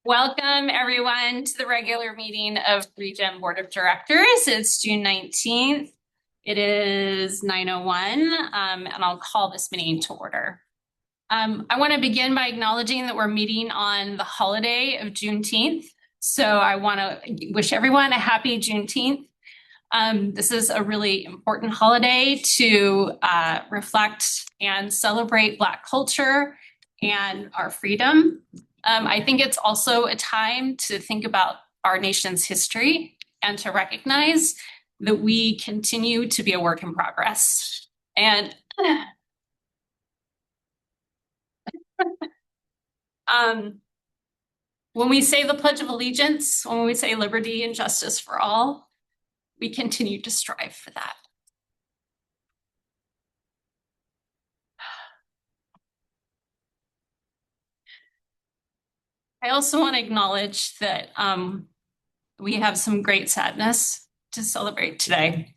Welcome, everyone, to the regular meeting of ReGen Board of Directors. It's June 19th. It is 9:01, and I'll call this meeting to order. I want to begin by acknowledging that we're meeting on the holiday of Juneteenth. So I want to wish everyone a happy Juneteenth. This is a really important holiday to reflect and celebrate Black culture and our freedom. I think it's also a time to think about our nation's history and to recognize that we continue to be a work in progress. And when we say the Pledge of Allegiance, when we say liberty and justice for all, we continue to strive for that. I also want to acknowledge that we have some great sadness to celebrate today.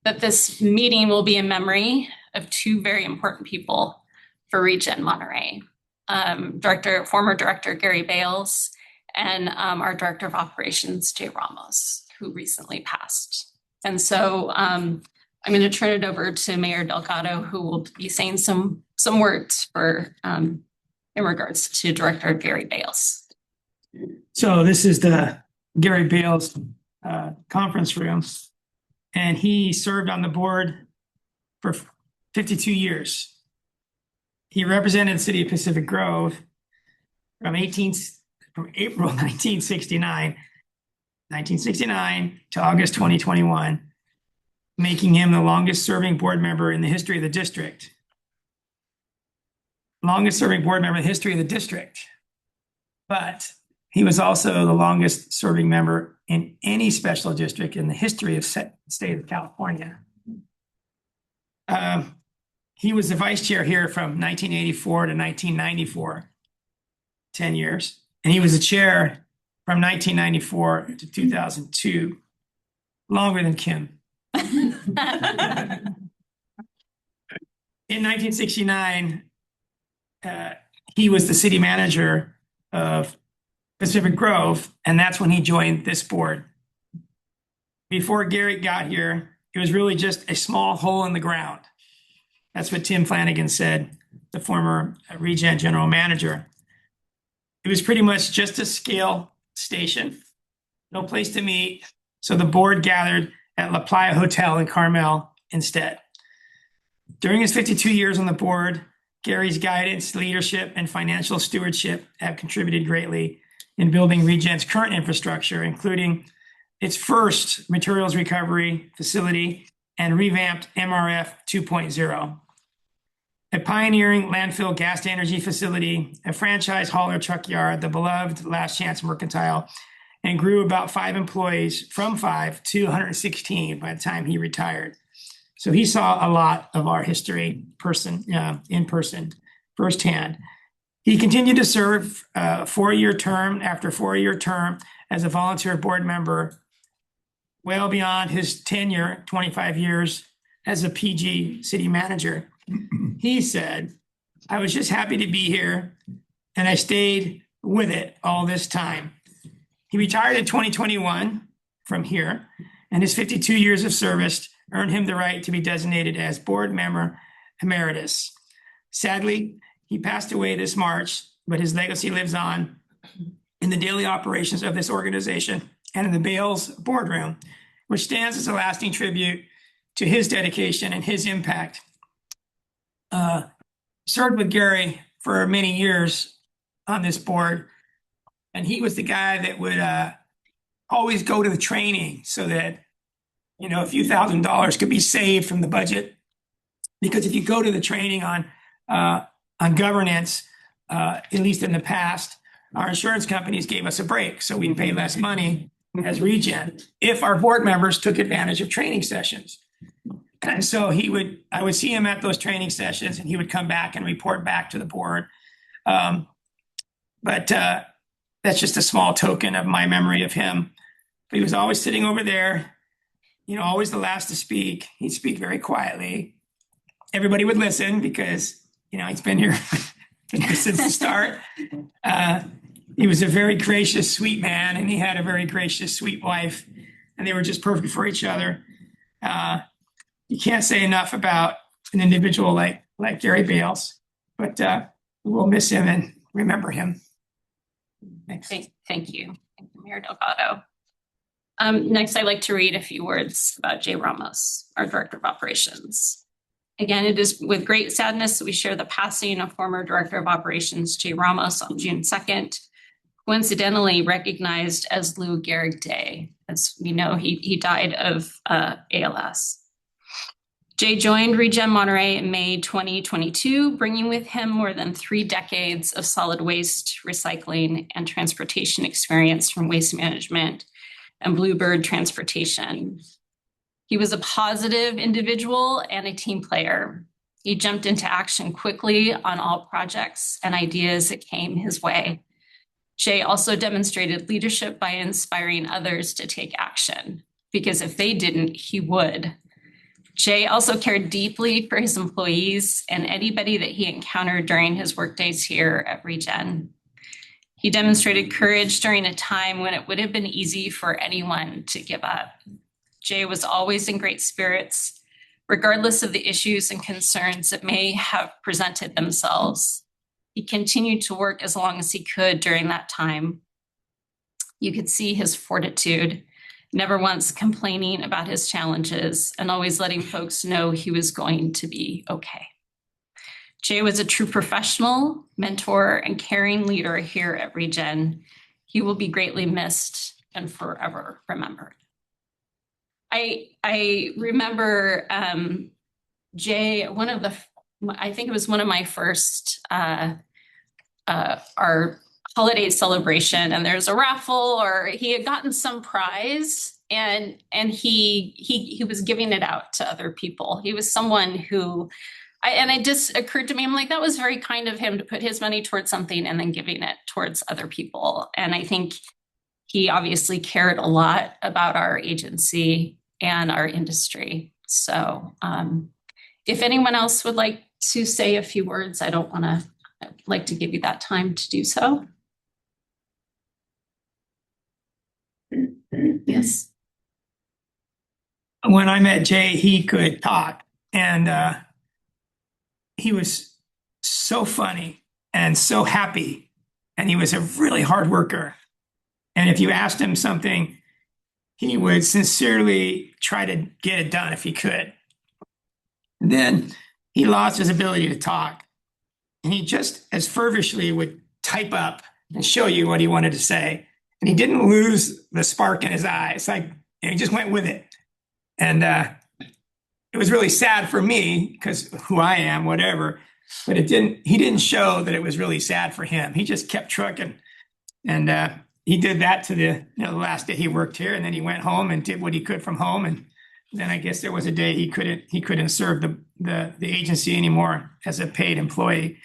That this meeting will be in memory of two very important people for ReGen Monterey. Former Director Gary Bales and our Director of Operations, Jay Ramos, who recently passed. And so I'm going to turn it over to Mayor Delgado, who will be saying some words for in regards to Director Gary Bales. So this is the Gary Bales conference room, and he served on the board for 52 years. He represented the city of Pacific Grove from April 1969 to August 2021, making him the longest serving board member in the history of the district. Longest serving board member in the history of the district. But he was also the longest serving member in any special district in the history of the state of California. He was the vice chair here from 1984 to 1994, 10 years. And he was the chair from 1994 to 2002, longer than Kim. In 1969, he was the city manager of Pacific Grove, and that's when he joined this board. Before Gary got here, it was really just a small hole in the ground. That's what Tim Flanagan said, the former ReGen general manager. It was pretty much just a scale station, no place to meet. So the board gathered at La Playa Hotel in Carmel instead. During his 52 years on the board, Gary's guidance, leadership, and financial stewardship have contributed greatly in building ReGen's current infrastructure, including its first materials recovery facility and revamped MRF 2.0, a pioneering landfill gas to energy facility, a franchise hauler truck yard, the beloved Last Chance Mercantile, and grew about 5 employees from 5 to 116 by the time he retired. So he saw a lot of our history in person, firsthand. He continued to serve a 4-year term after 4-year term as a volunteer board member, well beyond his tenure, 25 years as a PG city manager. He said, "I was just happy to be here, and I stayed with it all this time." He retired in 2021 from here, and his 52 years of service earned him the right to be designated as board member emeritus. Sadly, he passed away this March, but his legacy lives on in the daily operations of this organization and in the Bales boardroom, which stands as a lasting tribute to his dedication and his impact. Served with Gary for many years on this board, and he was the guy that would always go to the training so that a few $1,000s could be saved from the budget. Because if you go to the training on governance, at least in the past, our insurance companies gave us a break, so we'd pay less money as ReGen if our board members took advantage of training sessions. And so I would see him at those training sessions, and he would come back and report back to the board. But that's just a small token of my memory of him. But he was always sitting over there, always the last to speak. He'd speak very quietly. Everybody would listen because, he's been here since the start. He was a very gracious, sweet man, and he had a very gracious, sweet wife, and they were just perfect for each other. You can't say enough about an individual like Gary Bales, but we'll miss him and remember him. Thanks. Thank you, Mayor Delgado. Next, I'd like to read a few words about Jay Ramos, our Director of Operations. Again, it is with great sadness that we share the passing of former Director of Operations Jay Ramos on June 2nd, coincidentally recognized as Lou Gehrig Day. As we know, he died of ALS. Jay joined ReGen Monterey in May 2022, bringing with him more than 3 decades of solid waste recycling and transportation experience from Waste Management and Bluebird Transportation. He was a positive individual and a team player. He jumped into action quickly on all projects and ideas that came his way. Jay also demonstrated leadership by inspiring others to take action, because if they didn't, he would. Jay also cared deeply for his employees and anybody that he encountered during his workdays here at ReGen. He demonstrated courage during a time when it would have been easy for anyone to give up. Jay was always in great spirits, regardless of the issues and concerns that may have presented themselves. He continued to work as long as he could during that time. You could see his fortitude, never once complaining about his challenges and always letting folks know he was going to be okay. Jay was a true professional, mentor, and caring leader here at ReGen. He will be greatly missed and forever remembered. I remember Jay, I think it was one of my first, our holiday celebration, and there's a raffle, or he had gotten some prize, and he was giving it out to other people. He was someone who, and it just occurred to me, I'm like, that was very kind of him to put his money towards something and then giving it towards other people. And I think he obviously cared a lot about our agency and our industry. So if anyone else would like to say a few words, I'd like to give you that time to do so. Yes. When I met Jay, he could talk, and he was so funny and so happy, and he was a really hard worker. And if you asked him something, he would sincerely try to get it done if he could. And then he lost his ability to talk, and he just as fervently would type up and show you what he wanted to say. And he didn't lose the spark in his eye. It's like he just went with it. And it was really sad for me, because who I am, whatever. But he didn't show that it was really sad for him. He just kept trucking. And he did that to the last day he worked here. And then he went home and did what he could from home. And then I guess there was a day he couldn't serve the agency anymore as a paid employee.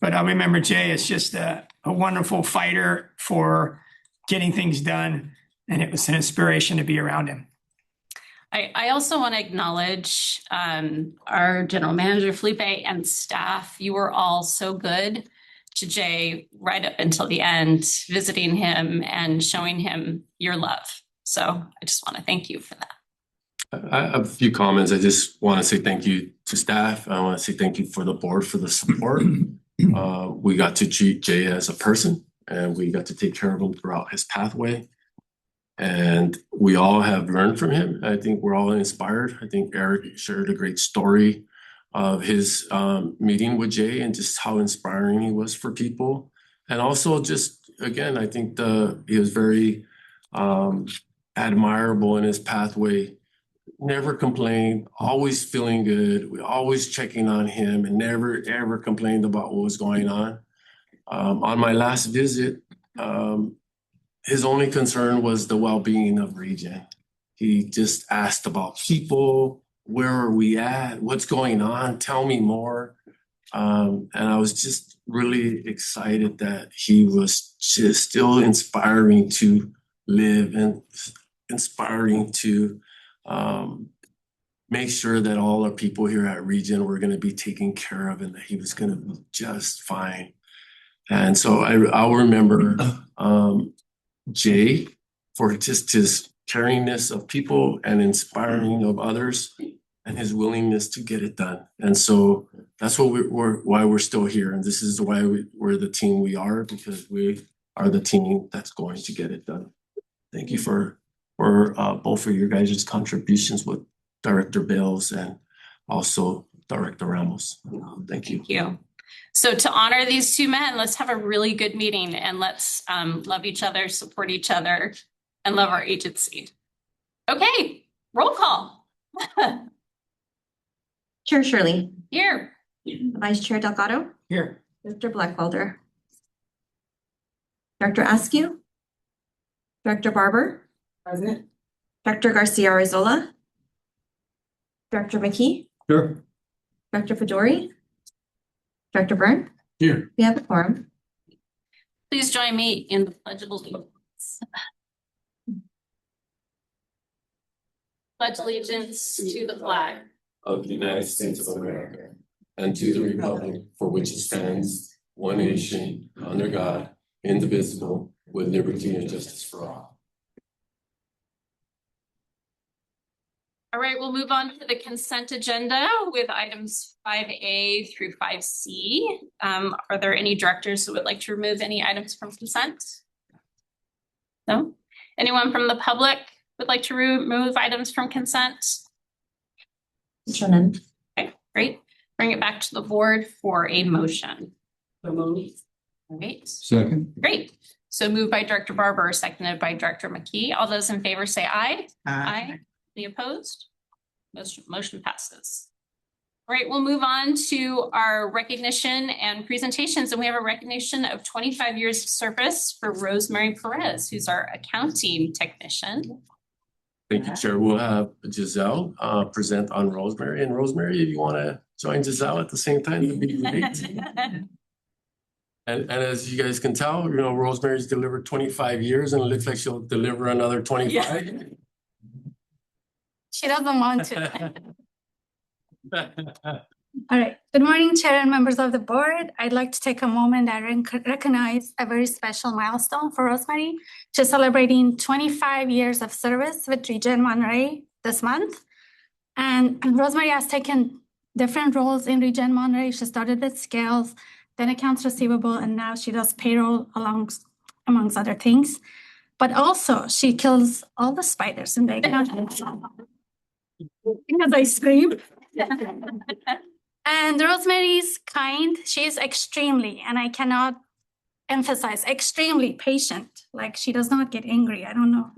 But I remember Jay as just a wonderful fighter for getting things done. And it was an inspiration to be around him. I also want to acknowledge our general manager, Felipe, and staff. You were all so good to Jay right up until the end, visiting him and showing him your love. So I just want to thank you for that. I have a few comments. I just want to say thank you to staff. I want to say thank you for the board for the support. We got to treat Jay as a person, and we got to take care of him throughout his pathway. And we all have learned from him. I think we're all inspired. I think Eric shared a great story of his meeting with Jay and just how inspiring he was for people. And also just, again, I think he was very admirable in his pathway. Never complained, always feeling good. We always checking on him and never, ever complained about what was going on. On my last visit, his only concern was the well-being of ReGen. He just asked about people, where are we at, what's going on, tell me more. And I was just really excited that he was just still inspiring to live and inspiring to make sure that all our people here at ReGen were going to be taken care of and that he was going to be just fine. And so I'll remember Jay for just his caringness of people and inspiring of others and his willingness to get it done. And so that's what why we're still here. And this is why we're the team we are, because we are the team that's going to get it done. Thank you for both of your guys' contributions with Director Bales and also Director Ramos. Thank you. Thank you. So to honor these two men, let's have a really good meeting and let's love each other, support each other, and love our agency. Okay, roll call. Chair Shirley, Here. Vice Chair Delgado, Here. Director Blackwelder, Director Askew, Director Barber, President. Director Garcia Arizola, Director McKee, Sure. Director Fedori, Director Byrne. Here. We have a quorum. Please join me in the Pledge of Allegiance. Pledge allegiance to the flag Of the United States of America and to the republic for which it stands, one nation, under God, indivisible, with liberty and justice for all. All right, we'll move on to the consent agenda with items 5A through 5C. Are there any directors who would like to remove any items from consent? No? Anyone from the public would like to remove items from consent? Shannon. Okay, great. Bring it back to the board for a motion. Great, Second. great. So moved by Director Barber, seconded by Director McKee. All those in favor say aye. Aye. Any opposed? Motion passes. All right, we'll move on to our recognition and presentations. And we have a recognition of 25 years of service for Rosemary Perez, who's our accounting technician. Thank you, Chair. We'll have Giselle present on Rosemary. And Rosemary, if you want to join Giselle at the same time, it'd be great. And as you guys can tell, you know, Rosemary's delivered 25 years and it looks like she'll deliver another 25. She doesn't want to. All right. Good morning, Chair and members of the board. I'd like to take a moment and recognize a very special milestone for Rosemary. She's celebrating 25 years of service with ReGen Monterey this month. And Rosemary has taken different roles in ReGen Monterey. She started with scales, then accounts receivable, and now she does payroll amongst other things. But also she kills all the spiders in the account. Because I scream. And Rosemary's kind. She is extremely, and I cannot emphasize, extremely patient. Like she does not get angry. I don't know.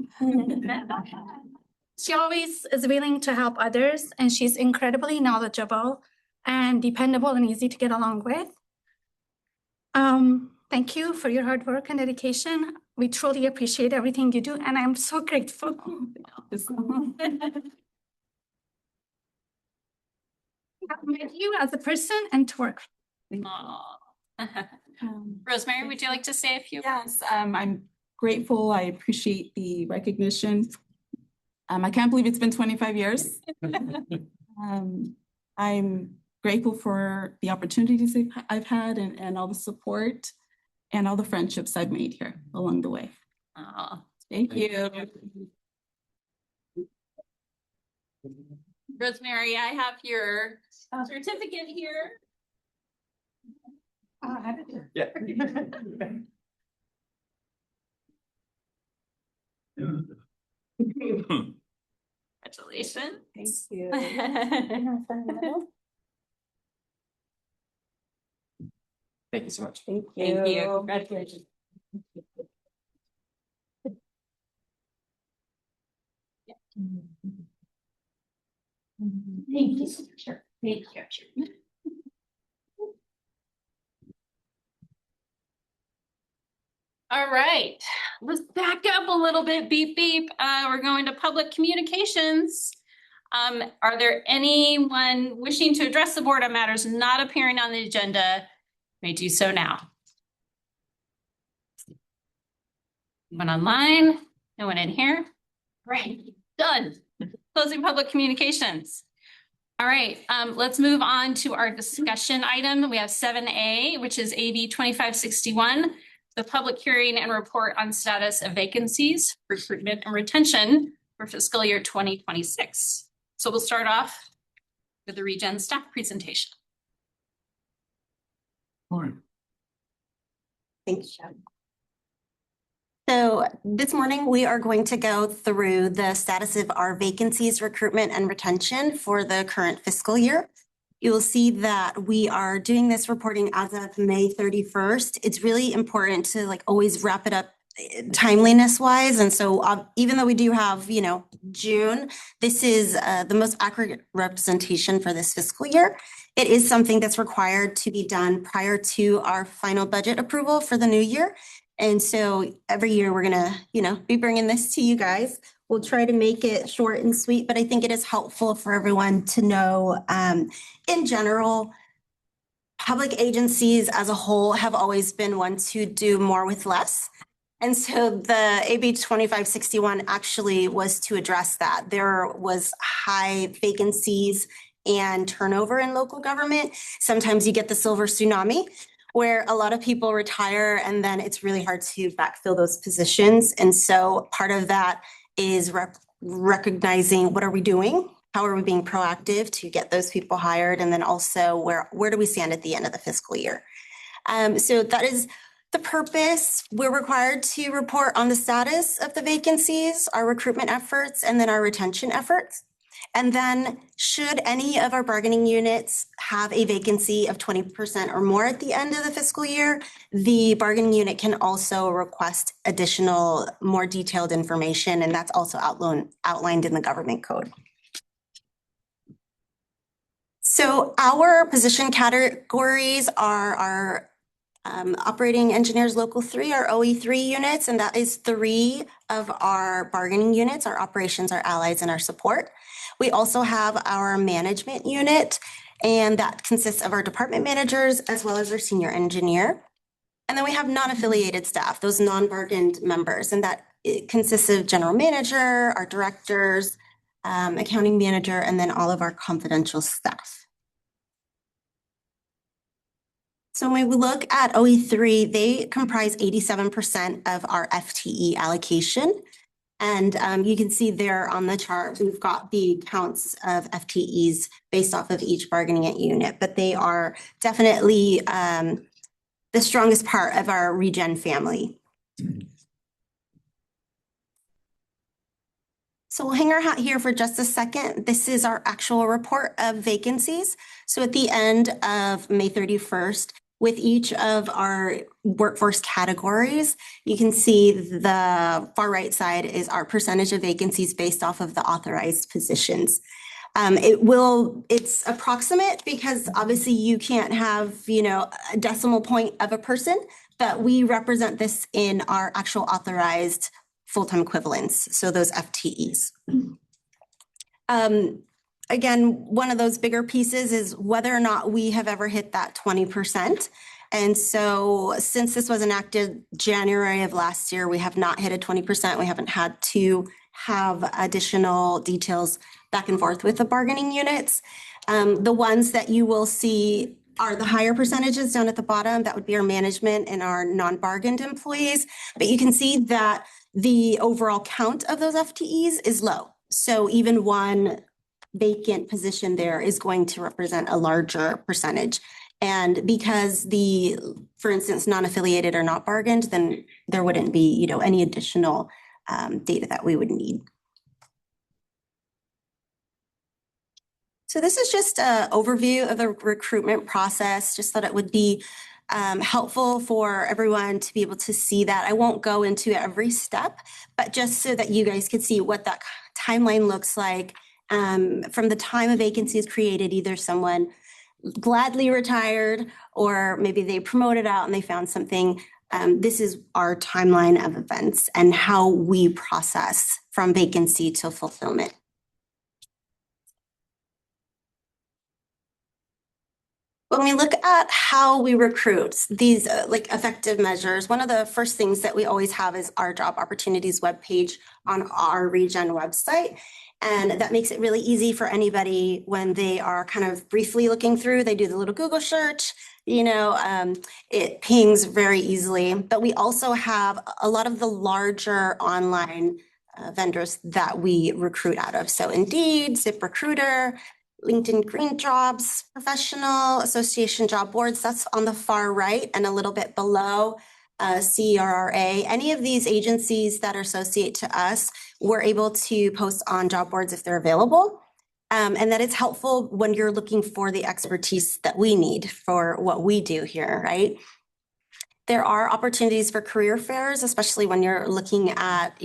She always is willing to help others, and she's incredibly knowledgeable and dependable and easy to get along with. Thank you for your hard work and dedication. We truly appreciate everything you do, and I'm so grateful. I've met you as a person and to work. Aw. Rosemary, would you like to say a few? Yes, I'm grateful. I appreciate the recognition. I can't believe it's been 25 years. I'm grateful for the opportunities I've had and all the support and all the friendships I've made here along the way. Aw. Thank you. Rosemary, I have your certificate here. Yeah. Congratulations. Thank you. Thank you so much. Thank Thank you. Congratulations. Thank you so much. Thank you. All right, let's back up a little bit. Beep, beep. We're going to public communications. Are there anyone wishing to address the board on matters not appearing on the agenda? May do so now. Anyone online? No one in here? Great, done. Closing public communications. All right, let's move on to our discussion item. We have 7A, which is AB 2561, the public hearing and report on status of vacancies, recruitment and retention for fiscal year 2026. So we'll start off with the ReGen staff presentation. Thanks, Jen. So this morning, we are going to go through the status of our vacancies, recruitment, and retention for the current fiscal year. You will see that we are doing this reporting as of May 31st. It's really important to always wrap it up timeliness wise. And so even though we do have, June, this is the most accurate representation for this fiscal year. It is something that's required to be done prior to our final budget approval for the new year. And so every year we're gonna, be bringing this to you guys. We'll try to make it short and sweet, but I think it is helpful for everyone to know, in general, public agencies as a whole have always been ones who do more with less. And so the AB 2561 actually was to address that. There was high vacancies and turnover in local government. Sometimes you get the silver tsunami where a lot of people retire and then it's really hard to backfill those positions. And so part of that is recognizing what are we doing? How are we being proactive to get those people hired? And then also where do we stand at the end of the fiscal year? So that is the purpose. We're required to report on the status of the vacancies, our recruitment efforts, and then our retention efforts. And then should any of our bargaining units have a vacancy of 20% or more at the end of the fiscal year, the bargaining unit can also request additional, more detailed information, and that's also outlined in the government code. So our position categories are our operating engineers local 3, our OE3 units, and that is 3 of our bargaining units, our operations, our allies, and our support. We also have our management unit, and that consists of our department managers as well as our senior engineer. And then we have non-affiliated staff, those non-bargained members, and that it consists of general manager, our directors, accounting manager, and then all of our confidential staff. So when we look at OE3, they comprise 87% of our FTE allocation. And you can see there on the chart, we've got the counts of FTEs based off of each bargaining unit, but they are definitely the strongest part of our ReGen family. So we'll hang our hat here for just a second. This is our actual report of vacancies. So at the end of May 31st, with each of our workforce categories, you can see the far right side is our percentage of vacancies based off of the authorized positions. It's approximate because obviously you can't have, a decimal point of a person, but we represent this in our actual authorized full-time equivalents, so those FTEs. Again, one of those bigger pieces is whether or not we have ever hit that 20%. And so since this was enacted January of last year, we have not hit a 20%. We haven't had to have additional details back and forth with the bargaining units. The ones that you will see are the higher percentages down at the bottom. That would be our management and our non-bargained employees. But you can see that the overall count of those FTEs is low. So even one vacant position there is going to represent a larger percentage. And because for instance, non-affiliated or not bargained, then there wouldn't be, any additional data that we would need. So this is just an overview of the recruitment process, just thought it would be helpful for everyone to be able to see that. I won't go into every step, but just so that you guys could see what that timeline looks like. From the time a vacancy is created, either someone gladly retired or maybe they promoted out and they found something. This is our timeline of events and how we process from vacancy to fulfillment. When we look at how we recruit these like effective measures, one of the first things that we always have is our job opportunities webpage on our ReGen website. And that makes it really easy for anybody when they are kind of briefly looking through, they do the little Google search, it pings very easily. But we also have a lot of the larger online vendors that we recruit out of. So Indeed, ZipRecruiter, LinkedIn Green Jobs, Professional Association Job Boards, that's on the far right and a little bit below CRRA. Any of these agencies that are associated to us, we're able to post on job boards if they're available. And that it's helpful when you're looking for the expertise that we need for what we do here, right? There are opportunities for career fairs, especially when you're looking at,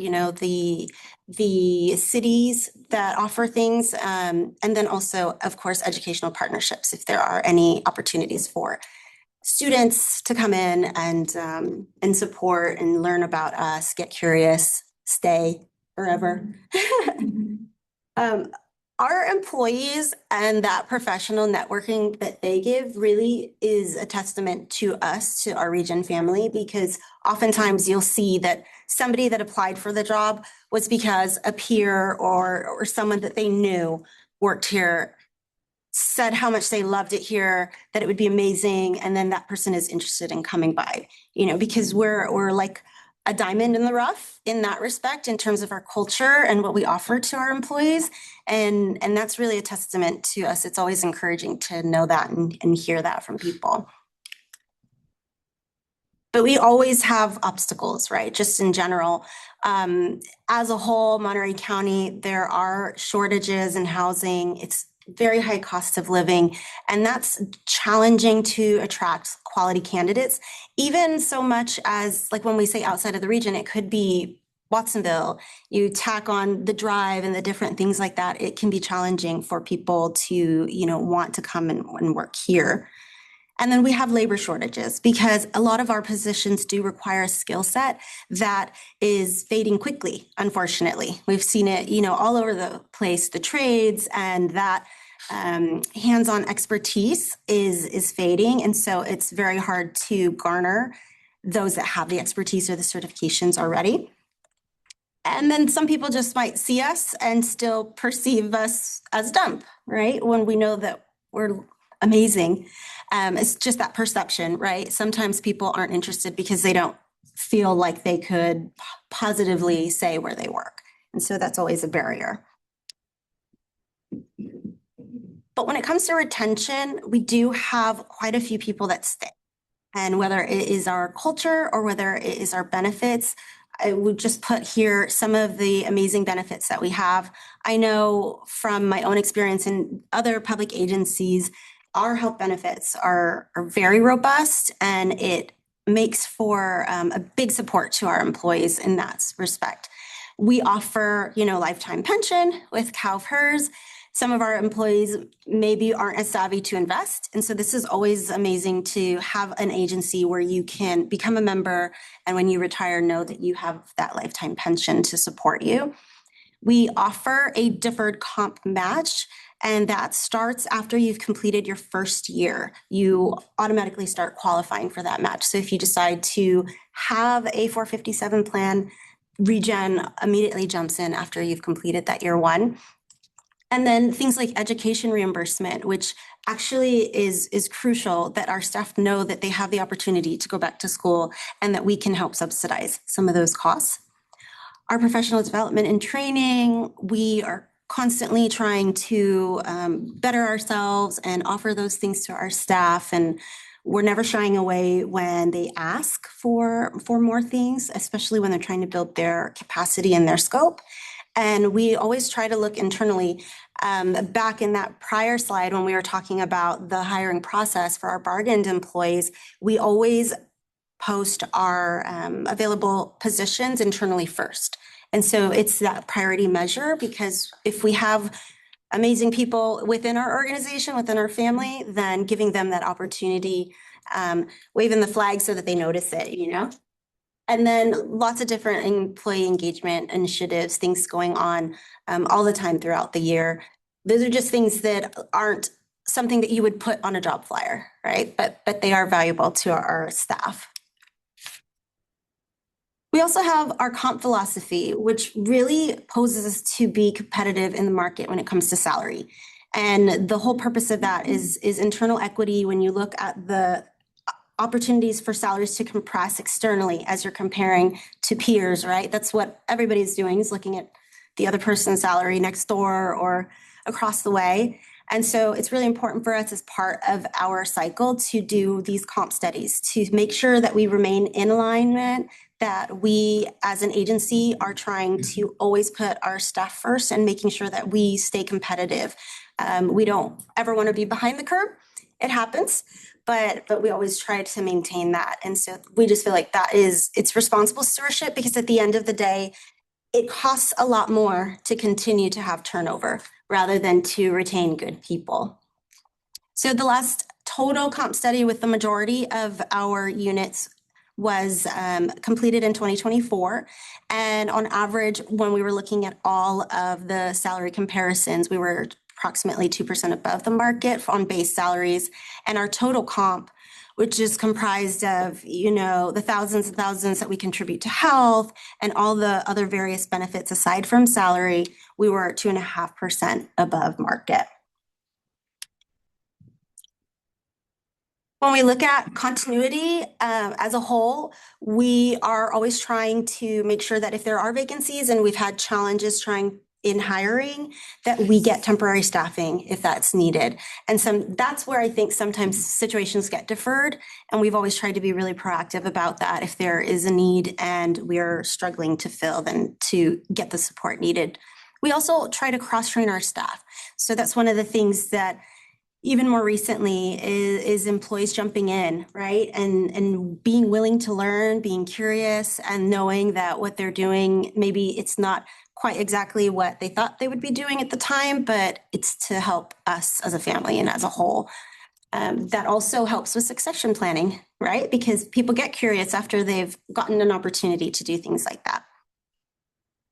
the cities that offer things. And then also, of course, educational partnerships, if there are any opportunities for students to come in and support and learn about us, get curious, stay forever. Our employees and that professional networking that they give really is a testament to us, to our ReGen family, because oftentimes you'll see that somebody that applied for the job was because a peer or someone that they knew worked here, said how much they loved it here, that it would be amazing, and then that person is interested in coming by, because we're like a diamond in the rough in that respect in terms of our culture and what we offer to our employees. And that's really a testament to us. It's always encouraging to know that and hear that from people. But we always have obstacles, right? Just in general. As a whole, Monterey County, there are shortages in housing. It's very high cost of living, and that's challenging to attract quality candidates. Even so much as, like when we say outside of the region, it could be Watsonville. You tack on the drive and the different things like that. It can be challenging for people to, want to come and work here. And then we have labor shortages because a lot of our positions do require a skill set that is fading quickly, unfortunately. We've seen it, all over the place, the trades, and that hands-on expertise is fading. And so it's very hard to garner those that have the expertise or the certifications already. And then some people just might see us and still perceive us as dumb, right? When we know that we're amazing. It's just that perception, right? Sometimes people aren't interested because they don't feel like they could positively say where they work. And so that's always a barrier. But when it comes to retention, we do have quite a few people that stay. And whether it is our culture or whether it is our benefits, I would just put here some of the amazing benefits that we have. I know from my own experience in other public agencies, our health benefits are very robust, and it makes for a big support to our employees in that respect. We offer, lifetime pension with CalFERS. Some of our employees maybe aren't as savvy to invest. And so this is always amazing to have an agency where you can become a member, and when you retire, know that you have that lifetime pension to support you. We offer a deferred comp match, and that starts after you've completed your first year. You automatically start qualifying for that match. So if you decide to have a 457 plan, ReGen immediately jumps in after you've completed that year one. And then things like education reimbursement, which actually is crucial that our staff know that they have the opportunity to go back to school and that we can help subsidize some of those costs. Our professional development and training, we are constantly trying to better ourselves and offer those things to our staff. And we're never shying away when they ask for more things, especially when they're trying to build their capacity and their scope. And we always try to look internally. Back in that prior slide, when we were talking about the hiring process for our bargained employees, we always post our available positions internally first. And so it's that priority measure, because if we have amazing people within our organization, within our family, then giving them that opportunity, waving the flag so that they notice it, And then lots of different employee engagement initiatives, things going on all the time throughout the year. Those are just things that aren't something that you would put on a job flyer, right? But they are valuable to our staff. We also have our comp philosophy, which really poses us to be competitive in the market when it comes to salary. And the whole purpose of that is internal equity. When you look at the opportunities for salaries to compress externally as you're comparing to peers, right? That's what everybody's doing, is looking at the other person's salary next door or across the way. And so it's really important for us as part of our cycle to do these comp studies to make sure that we remain in alignment, that we as an agency are trying to always put our staff first and making sure that we stay competitive. We don't ever want to be behind the curve. It happens, but we always try to maintain that. And so we just feel like it's responsible stewardship, because at the end of the day, it costs a lot more to continue to have turnover rather than to retain good people. So the last total comp study with the majority of our units was completed in 2024. And on average, when we were looking at all of the salary comparisons, we were approximately 2% above the market on base salaries. And our total comp, which is comprised of, the thousands and thousands that we contribute to health and all the other various benefits aside from salary, we were 2.5% above market. When we look at continuity as a whole, we are always trying to make sure that if there are vacancies and we've had challenges trying in hiring, that we get temporary staffing if that's needed. And that's where I think sometimes situations get deferred. And we've always tried to be really proactive about that. If there is a need and we're struggling to fill, then to get the support needed. We also try to cross-train our staff. So that's one of the things that even more recently is employees jumping in, right? And being willing to learn, being curious, and knowing that what they're doing, maybe it's not quite exactly what they thought they would be doing at the time, but it's to help us as a family and as a whole. That also helps with succession planning, right? Because people get curious after they've gotten an opportunity to do things like that.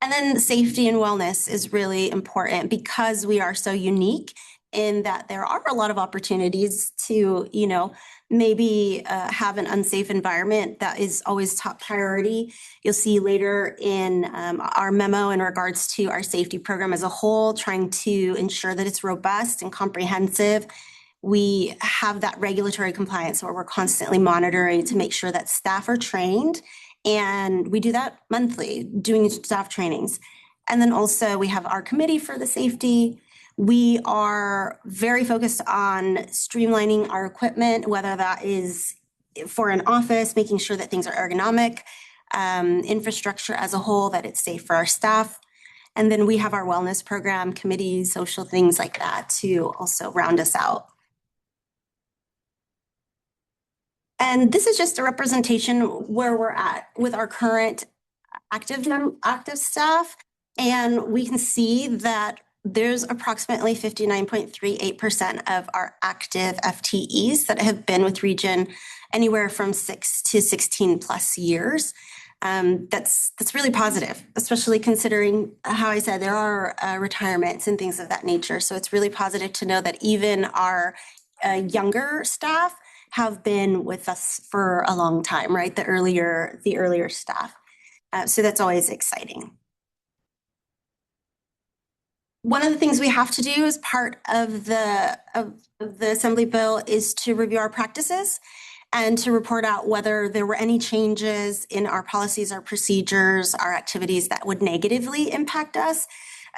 And then safety and wellness is really important because we are so unique in that there are a lot of opportunities to, maybe have an unsafe environment. That is always top priority. You'll see later in our memo in regards to our safety program as a whole, trying to ensure that it's robust and comprehensive. We have that regulatory compliance where we're constantly monitoring to make sure that staff are trained. And we do that monthly, doing staff trainings. And then also we have our committee for the safety. We are very focused on streamlining our equipment, whether that is for an office, making sure that things are ergonomic, infrastructure as a whole, that it's safe for our staff. And then we have our wellness program, committees, social things like that to also round us out. And this is just a representation where we're at with our current active staff. And we can see that there's approximately 59.38% of our active FTEs that have been with ReGen anywhere from 6 to 16 plus years. That's really positive, especially considering how I said there are retirements and things of that nature. So it's really positive to know that even our younger staff have been with us for a long time, right? The earlier staff. So that's always exciting. One of the things we have to do as part of the Assembly bill is to review our practices and to report out whether there were any changes in our policies, our procedures, our activities that would negatively impact us.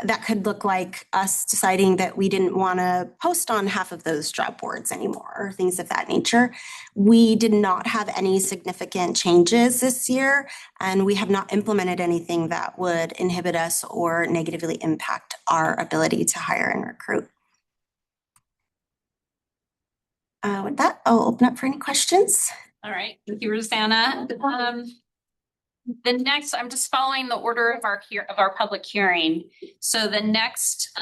That could look like us deciding that we didn't want to post on half of those job boards anymore, or things of that nature. We did not have any significant changes this year, and we have not implemented anything that would inhibit us or negatively impact our ability to hire and recruit. With that, I'll open up for any questions. All right, thank you, Rosanna. The next, I'm just following the order of our public hearing. So the next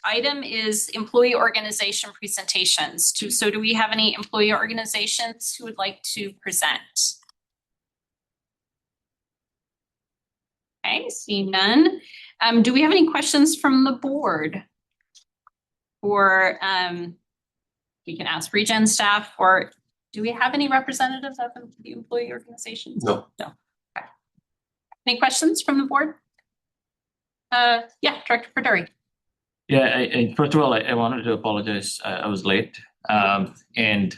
item is employee organization presentations. So do we have any employee organizations who would like to present? Okay, seeing none. Do we have any questions from the board for we can ask ReGen staff, or do we have any representatives of the employee organizations? No. No. Okay. Any questions from the board? Yeah, Director Fedori. Yeah, I first of all, I wanted to apologize. I was late. And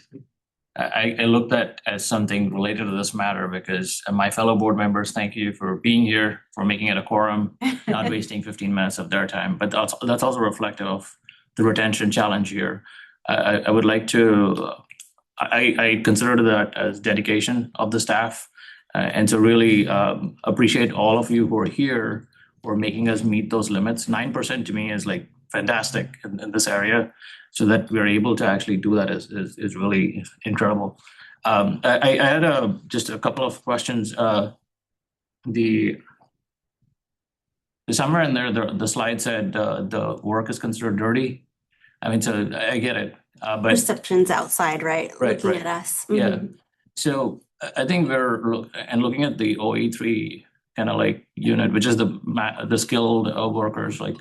I looked at as something related to this matter because my fellow board members, thank you for being here, for making it a quorum, not wasting 15 minutes of their time. But that's also reflective of the retention challenge here. I would like to, I consider that as dedication of the staff. And so really appreciate all of you who are here for making us meet those limits. 9% to me is like fantastic in this area. So that we're able to actually do that is really incredible. I had just a couple of questions. The somewhere in there, the slide said the work is considered dirty. I mean, so I get it, but Perceptions outside, right? Right, Looking right. at us. yeah. Mhm. So I think looking at the OE3 kind of like unit, which is the skilled workers, like,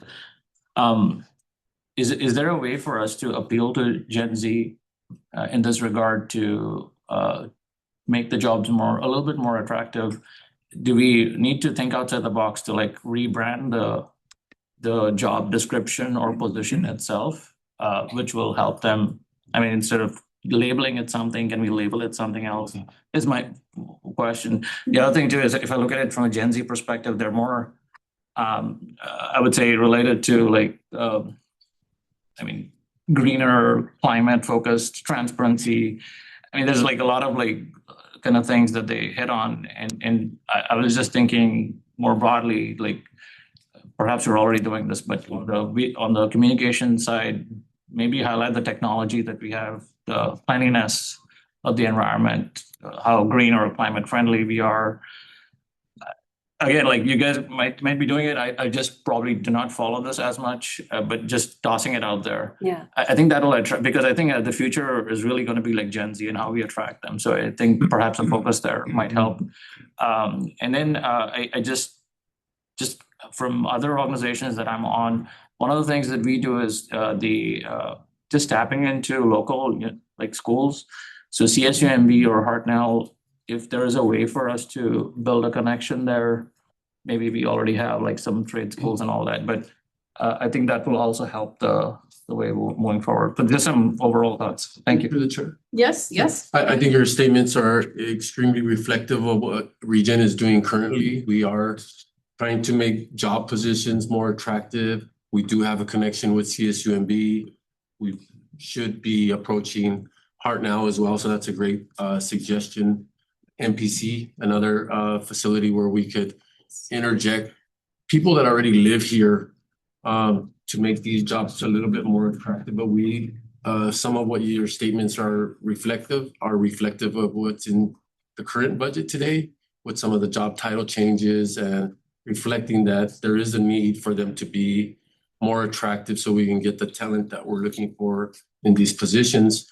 is there a way for us to appeal to Gen Z in this regard to make the jobs a little bit more attractive? Do we need to think outside the box to like rebrand the job description or position itself, which will help them? I mean, instead of labeling it something, can we label it something else? Is my question. The other thing too is if I look at it from a Gen Z perspective, they're more, I would say, related to like, I mean, greener, climate focused, transparency. I mean, there's like a lot of like kind of things that they hit on, and I was just thinking more broadly, like perhaps we're already doing this, but on the communication side, maybe highlight the technology that we have, the cleanliness of the environment, how green or climate friendly we are. Again, like you guys might be doing it. I just probably do not follow this as much, but just tossing it out there. Yeah. I think that'll attract, because I think the future is really going to be like Gen Z and how we attract them. So I think perhaps a focus there might help. And then I just from other organizations that I'm on, one of the things that we do is just tapping into local like schools. So CSUMB or Hartnell, if there is a way for us to build a connection there, maybe we already have like some trade schools and all that, but I think that will also help the way we're moving forward. But just some overall thoughts. Thank you. Through the chair. Yes, yes. I think your statements are extremely reflective of what ReGen is doing currently. We are trying to make job positions more attractive. We do have a connection with CSUMB. We should be approaching Hartnell as well, so that's a great suggestion. MPC, another facility where we could interject people that already live here to make these jobs a little bit more attractive. But some of what your statements are reflective of what's in the current budget today, with some of the job title changes and reflecting that there is a need for them to be more attractive so we can get the talent that we're looking for in these positions.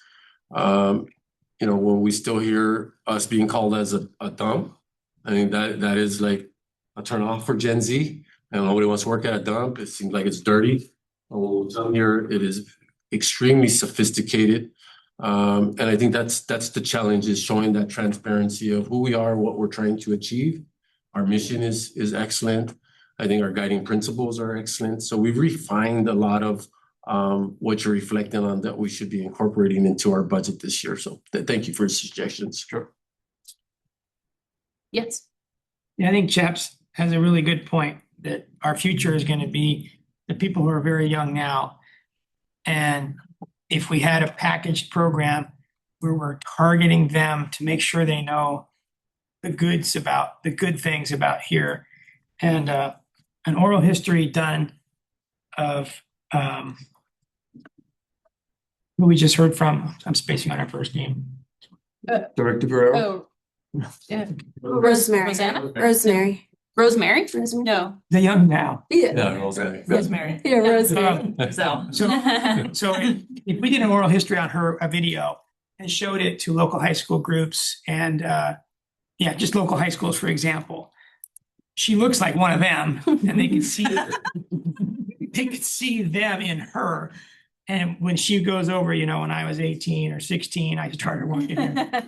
When we still hear us being called as a dump, I think that is like a turn off for Gen Z. And nobody wants to work at a dump. It seems like it's dirty. When we come here, it is extremely sophisticated. And I think that's the challenge, is showing that transparency of who we are, what we're trying to achieve. Our mission is excellent. I think our guiding principles are excellent. So we've refined a lot of what you're reflecting on that we should be incorporating into our budget this year. So thank you for your suggestions. Sure. Yes. Yeah, I think Chaps has a really good point that our future is going to be the people who are very young now. And if we had a packaged program where we're targeting them to make sure they know the good things about here, and an oral history done of who we just heard from. I'm spacing on her first name. Director Guerrero? Oh, yeah. Rosemary. Rosanna? Rosemary. Rosemary? Rosemary. No. The young now. Yeah, Rosemary. Rosemary. Yeah, Rosemary. So. So if we did an oral history on her, a video, and showed it to local high school groups and just local high schools, for example, she looks like one of them, and they could see them in her. And when she goes over, when I was 18 or 16, I started working here.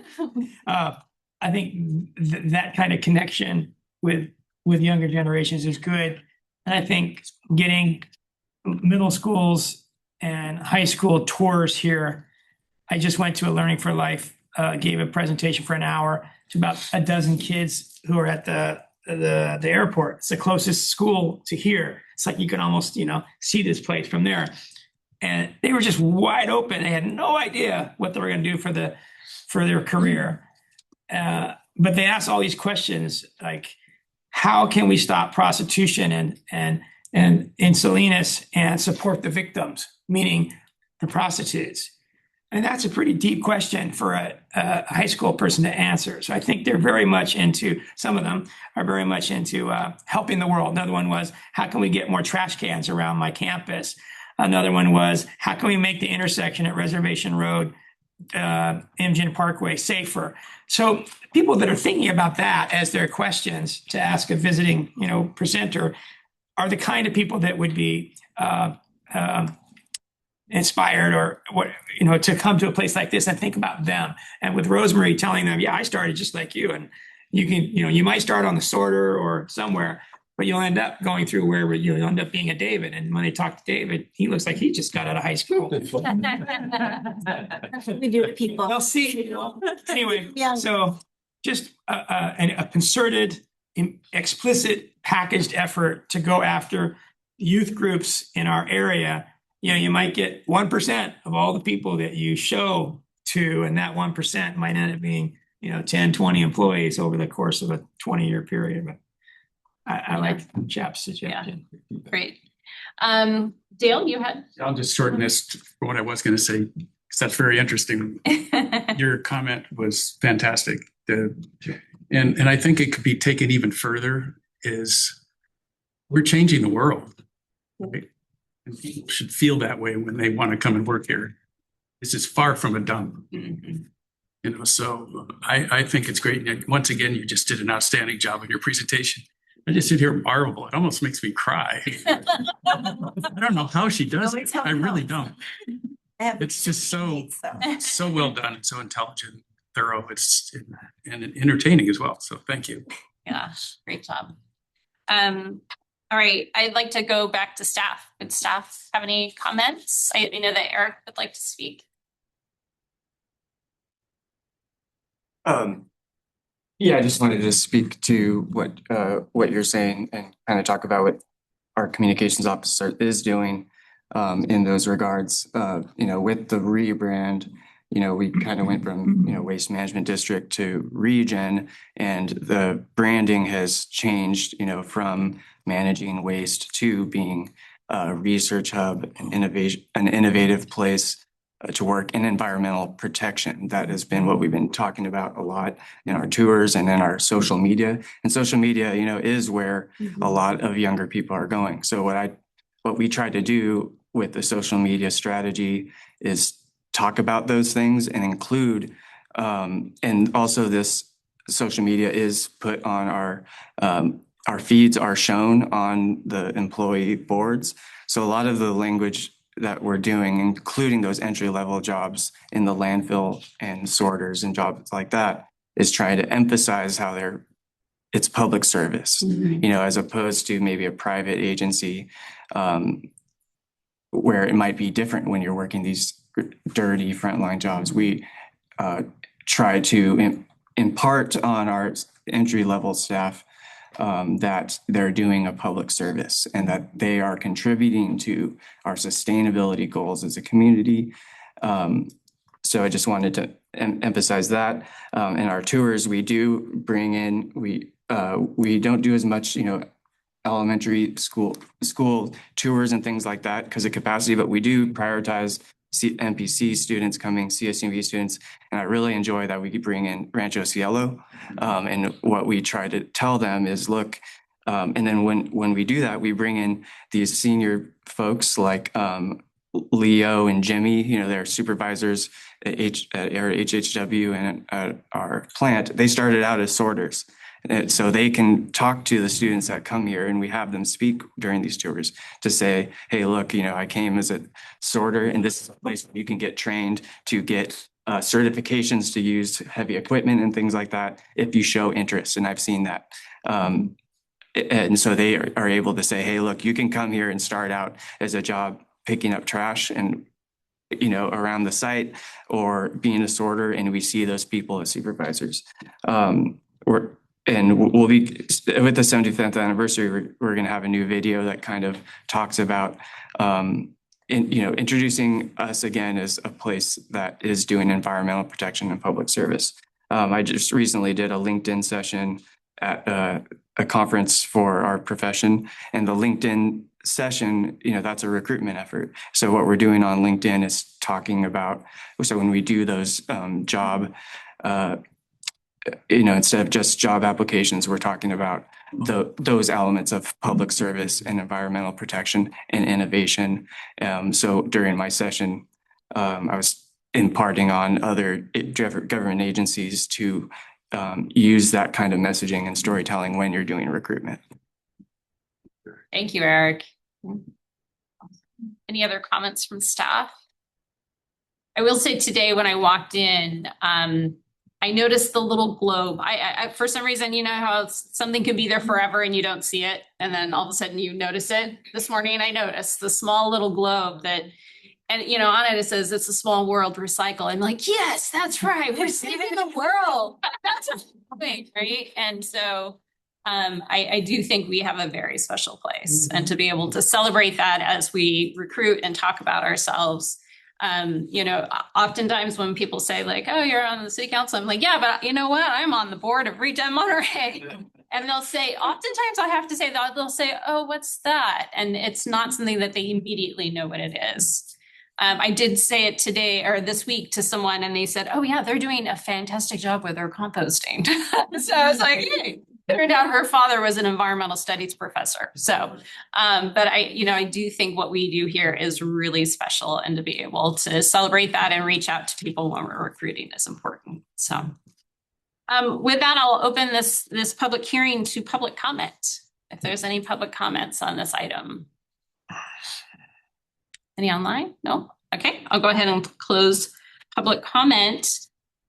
I think that kind of connection with younger generations is good. And I think getting middle schools and high school tours here. I just went to a Learning for Life, gave a presentation for an hour to about a dozen kids who are at the airport. It's the closest school to here. It's like you can almost, see this place from there. And they were just wide open. They had no idea what they were going to do for their career. But they asked all these questions like, how can we stop prostitution and in Salinas and support the victims, meaning the prostitutes? And that's a pretty deep question for a high school person to answer. So I think they're very much some of them are very much into helping the world. Another one was, how can we get more trash cans around my campus? Another one was, how can we make the intersection at Reservation Road, Imgen Parkway safer? So people that are thinking about that as their questions to ask a visiting, presenter are the kind of people that would be inspired or to come to a place like this and think about them. And with Rosemary telling them, yeah, I started just like you, and you can, you might start on the sorter or somewhere, but you'll end up going through where you'll end up being a David. And when they talk to David, he looks like he just got out of high school. We do it, people. We'll see. Anyway, Yeah. so just a concerted, explicit, packaged effort to go after youth groups in our area. You might get 1% of all the people that you show to, and that 1% might end up being, 10, 20 employees over the course of a 20-year period. But I like Chap's suggestion. Yeah. Great. Dale, you had? I'll just shorten this for what I was going to say, because that's very interesting. Your comment was fantastic. And I think it could be taken even further is we're changing the world. Right? And people should feel that way when they want to come and work here. This is far from a dump. Mm-hmm. So I think it's great. And once again, you just did an outstanding job in your presentation. I just sit here and marvel. It almost makes me cry. I don't know how she does it. I really don't. It's just so well done, so intelligent, thorough. And entertaining as well. So thank you. Yeah, great job. All right, I'd like to go back to staff. Would staff have any comments? I know that Eric would like to speak. Yeah, I just wanted to speak to what you're saying and kind of talk about what our communications officer is doing in those regards. With the rebrand, we kind of went from Waste Management District to ReGen, and the branding has changed, from managing waste to being a research hub, an innovative place to work in environmental protection. That has been what we've been talking about a lot in our tours and in our social media. And social media, is where a lot of younger people are going. So what we try to do with the social media strategy is talk about those things and include, and also this social media is put on our feeds are shown on the employee boards. So a lot of the language that we're doing, including those entry-level jobs in the landfill and sorters and jobs like that, is trying to emphasize how it's public service, as opposed to maybe a private agency where it might be different when you're working these dirty frontline jobs. We try to impart on our entry-level staff that they're doing a public service and that they are contributing to our sustainability goals as a community. So I just wanted to emphasize that. In our tours, we do bring in, we don't do as much, elementary school tours and things like that because of capacity, but we do prioritize NPC students coming, CSUV students, and I really enjoy that we bring in Rancho Cielo. And what we try to tell them is, look, and then when we do that, we bring in these senior folks like Leo and Jimmy, they're supervisors at HHW and at our plant. They started out as sorters. So they can talk to the students that come here, and we have them speak during these tours to say, hey, look, I came as a sorter, and this is a place where you can get trained to get certifications to use heavy equipment and things like that if you show interest. And I've seen that. And so they are able to say, hey, look, you can come here and start out as a job picking up trash and around the site, or being a sorter, and we see those people as supervisors. We'll be with the 75th anniversary. We're going to have a new video that kind of talks about introducing us again as a place that is doing environmental protection and public service. I just recently did a LinkedIn session at a conference for our profession, and the LinkedIn session, that's a recruitment effort. So what we're doing on LinkedIn is talking about, so when we do those job, instead of just job applications, we're talking about those elements of public service and environmental protection and innovation. So during my session, I was imparting on other government agencies to use that kind of messaging and storytelling when you're doing recruitment. Thank you, Eric. Any other comments from staff? I will say today when I walked in, I noticed the little globe. I for some reason, how something could be there forever and you don't see it, and then all of a sudden you notice it. This morning I noticed the small little globe that, and on it says it's a small world, recycle. I'm like, yes, that's right. We're saving the world. That's a thing, right? And so I do think we have a very special place, and to be able to celebrate that as we recruit and talk about ourselves. Oftentimes when people say like, oh, you're on the city council, I'm like, yeah, but you know what? I'm on the board of ReGen Monterey. And they'll say, oftentimes I have to say that, they'll say, oh, what's that? And it's not something that they immediately know what it is. I did say it today or this week to someone, and they said, oh yeah, they're doing a fantastic job with their composting. So I was like, hey. Turned out her father was an environmental studies professor. So, but I do think what we do here is really special, and to be able to celebrate that and reach out to people when we're recruiting is important. So, with that, I'll open this public hearing to public comment. If there's any public comments on this item. Any online? No? Okay, I'll go ahead and close public comment.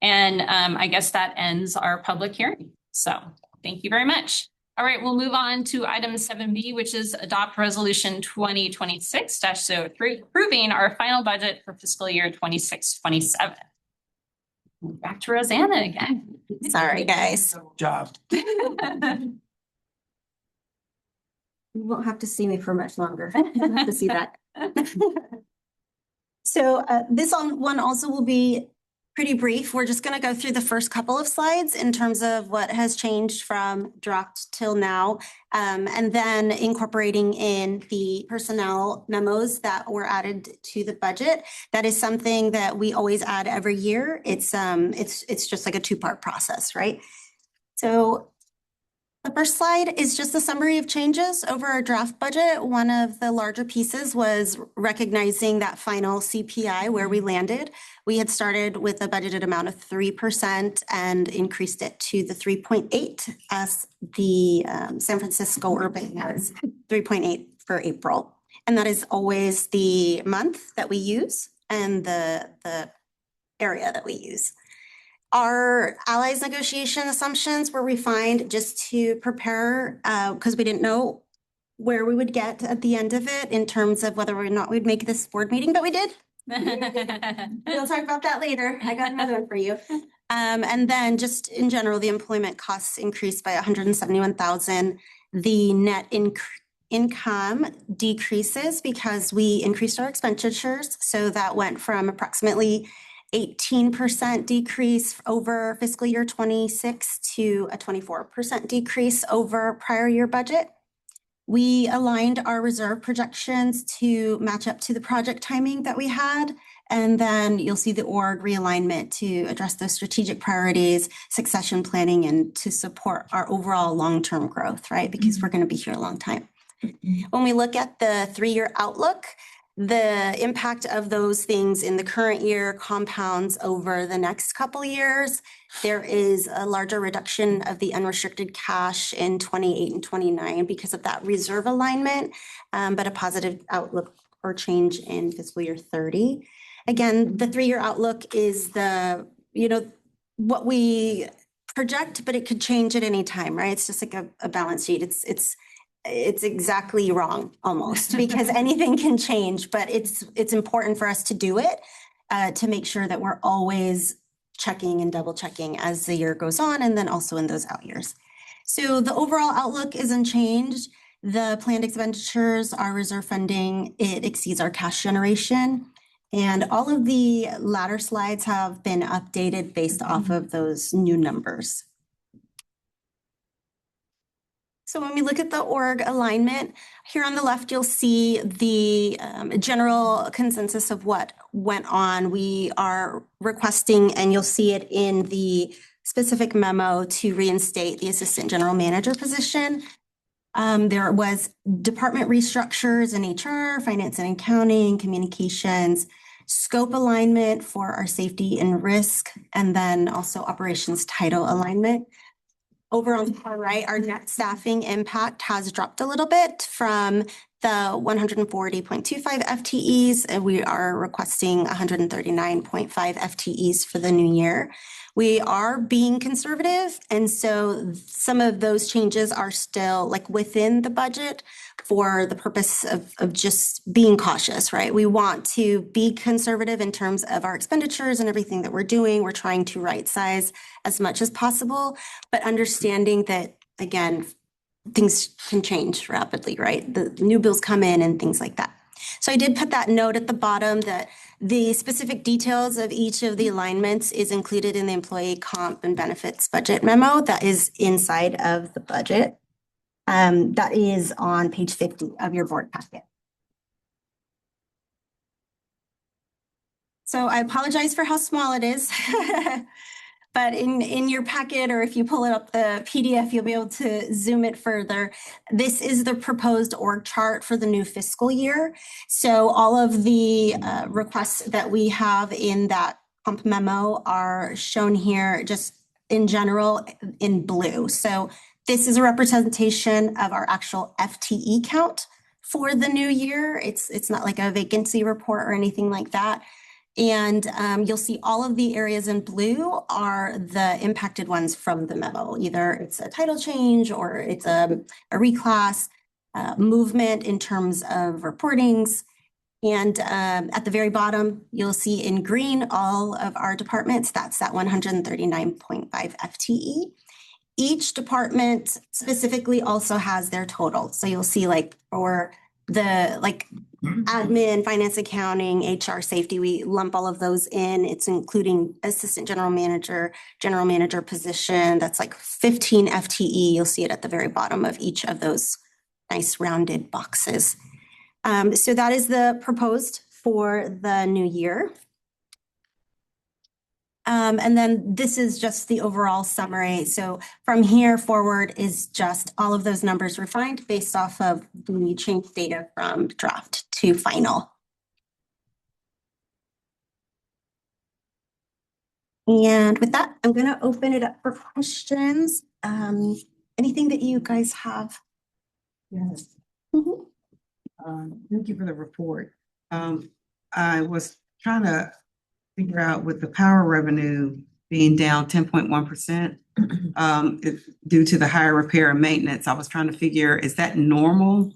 And I guess that ends our public hearing. So thank you very much. All right, we'll move on to item 7B, which is adopt resolution 2026-03, approving our final budget for fiscal year 26-27. Back to Rosanna again. Sorry, guys. Job. You won't have to see me for much longer. You'll have to see that. So this one also will be pretty brief. We're just going to go through the first couple of slides in terms of what has changed from draft till now, and then incorporating in the personnel memos that were added to the budget. That is something that we always add every year. It's just like a two-part process, right? So the first slide is just a summary of changes over our draft budget. One of the larger pieces was recognizing that final CPI where we landed. We had started with a budgeted amount of 3% and increased it to the 3.8 as the San Francisco Urban has 3.8 for April. And that is always the month that we use and the area that we use. Our allies negotiation assumptions were refined just to prepare because we didn't know where we would get at the end of it in terms of whether or not we'd make this board meeting, but we did. We'll talk about that later. I got another one for you. And then just in general, the employment costs increased by 171,000. The net income decreases because we increased our expenditures. So that went from approximately 18% decrease over fiscal year 26 to a 24% decrease over prior year budget. We aligned our reserve projections to match up to the project timing that we had. And then you'll see the org realignment to address those strategic priorities, succession planning, and to support our overall long-term growth, right? Because we're going to be here a long time. When we look at the 3-year outlook, The impact of those things in the current year compounds over the next couple years. There is a larger reduction of the unrestricted cash in 28 and 29 because of that reserve alignment, but a positive outlook or change in fiscal year 30. Again, the 3-year outlook is what we project, but it could change at any time, right? It's just like a balance sheet. It's exactly wrong almost because anything can change, but it's important for us to do it to make sure that we're always checking and double checking as the year goes on, and then also in those out years. So the overall outlook is unchanged. The planned expenditures, our reserve funding, it exceeds our cash generation. And all of the latter slides have been updated based off of those new numbers. So when we look at the org alignment, here on the left, you'll see the general consensus of what went on. We are requesting, and you'll see it in the specific memo, to reinstate the assistant general manager position. There was department restructures in HR, finance and accounting, communications, scope alignment for our safety and risk, and then also operations title alignment. Over on the far right, our net staffing impact has dropped a little bit from the 140.25 FTEs, and we are requesting 139.5 FTEs for the new year. We are being conservative, and so some of those changes are still like within the budget for the purpose of just being cautious, right? We want to be conservative in terms of our expenditures and everything that we're doing. We're trying to right size as much as possible, but understanding that, again, things can change rapidly, right? The new bills come in and things like that. So I did put that note at the bottom that the specific details of each of the alignments is included in the employee comp and benefits budget memo that is inside of the budget. That is on page 50 of your board packet. So I apologize for how small it is. But in your packet, or if you pull it up the PDF, you'll be able to zoom it further. This is the proposed org chart for the new fiscal year. So all of the requests that we have in that comp memo are shown here just in general in blue. So this is a representation of our actual FTE count for the new year. It's not like a vacancy report or anything like that. And you'll see all of the areas in blue are the impacted ones from the memo. Either it's a title change or it's a reclass, movement in terms of reportings. And at the very bottom, you'll see in green all of our departments. That's that 139.5 FTE. Each department specifically also has their total. So you'll see like for the admin, finance, accounting, HR, safety, we lump all of those in. It's including assistant general manager position. That's like 15 FTE. You'll see it at the very bottom of each of those nice rounded boxes. So that is the proposed for the new year. And then this is just the overall summary. So from here forward is just all of those numbers refined based off of the change data from draft to final. And with that, I'm going to open it up for questions. Anything that you guys have? Yes. Thank you for the report. I was trying to figure out with the power revenue being down 10.1%, due to the higher repair and maintenance. I was trying to figure, is that normal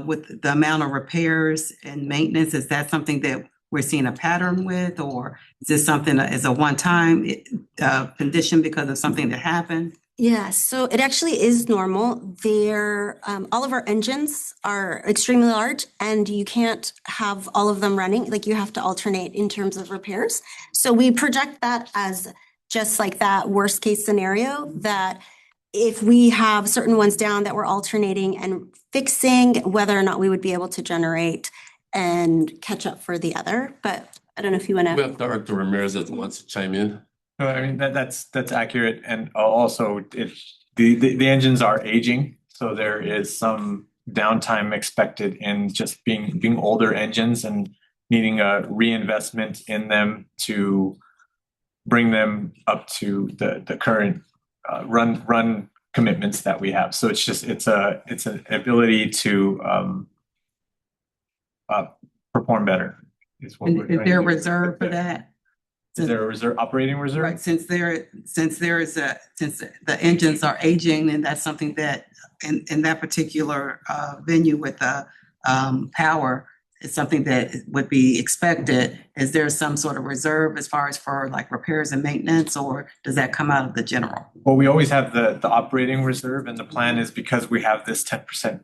with the amount of repairs and maintenance? Is that something that we're seeing a pattern with, or is this something that is a one-time condition because of something that happened? Yeah, so it actually is normal. All of our engines are extremely large and you can't have all of them running. Like you have to alternate in terms of repairs. So we project that as just like that worst case scenario, that if we have certain ones down that we're alternating and fixing, whether or not we would be able to generate and catch up for the other. But I don't know if you want We to. have Director Ramirez that wants to chime in. I mean, that's accurate. And also if the engines are aging, so there is some downtime expected in just being older engines and needing a reinvestment in them to bring them up to the current run commitments that we have. So it's an ability to perform better is what we're And is trying to there a do. reserve for that? Is there a reserve, operating reserve? Right, since the engines are aging, and that's something that in that particular venue with the power is something that would be expected. Is there some sort of reserve as far as for like repairs and maintenance, or does that come out of the general? Well, we always have the operating reserve, and the plan is because we have this 10%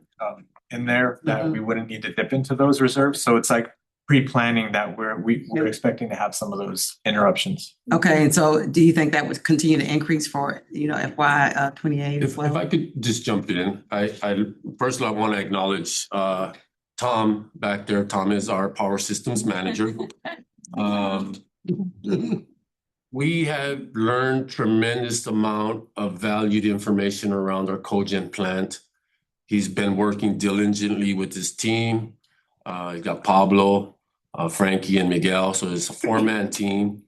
in there that we wouldn't need to dip into those reserves. So it's like pre-planning that we're expecting to have some of those interruptions. Okay, and so do you think that would continue to increase for, FY 28 as If well? I could just jump in, I first of all, I want to acknowledge Tom back there. Tom is our power systems manager. We have learned tremendous amount of valued information around our cogen plant. He's been working diligently with his team. He's got Pablo, Frankie, and Miguel, so it's a four-man team.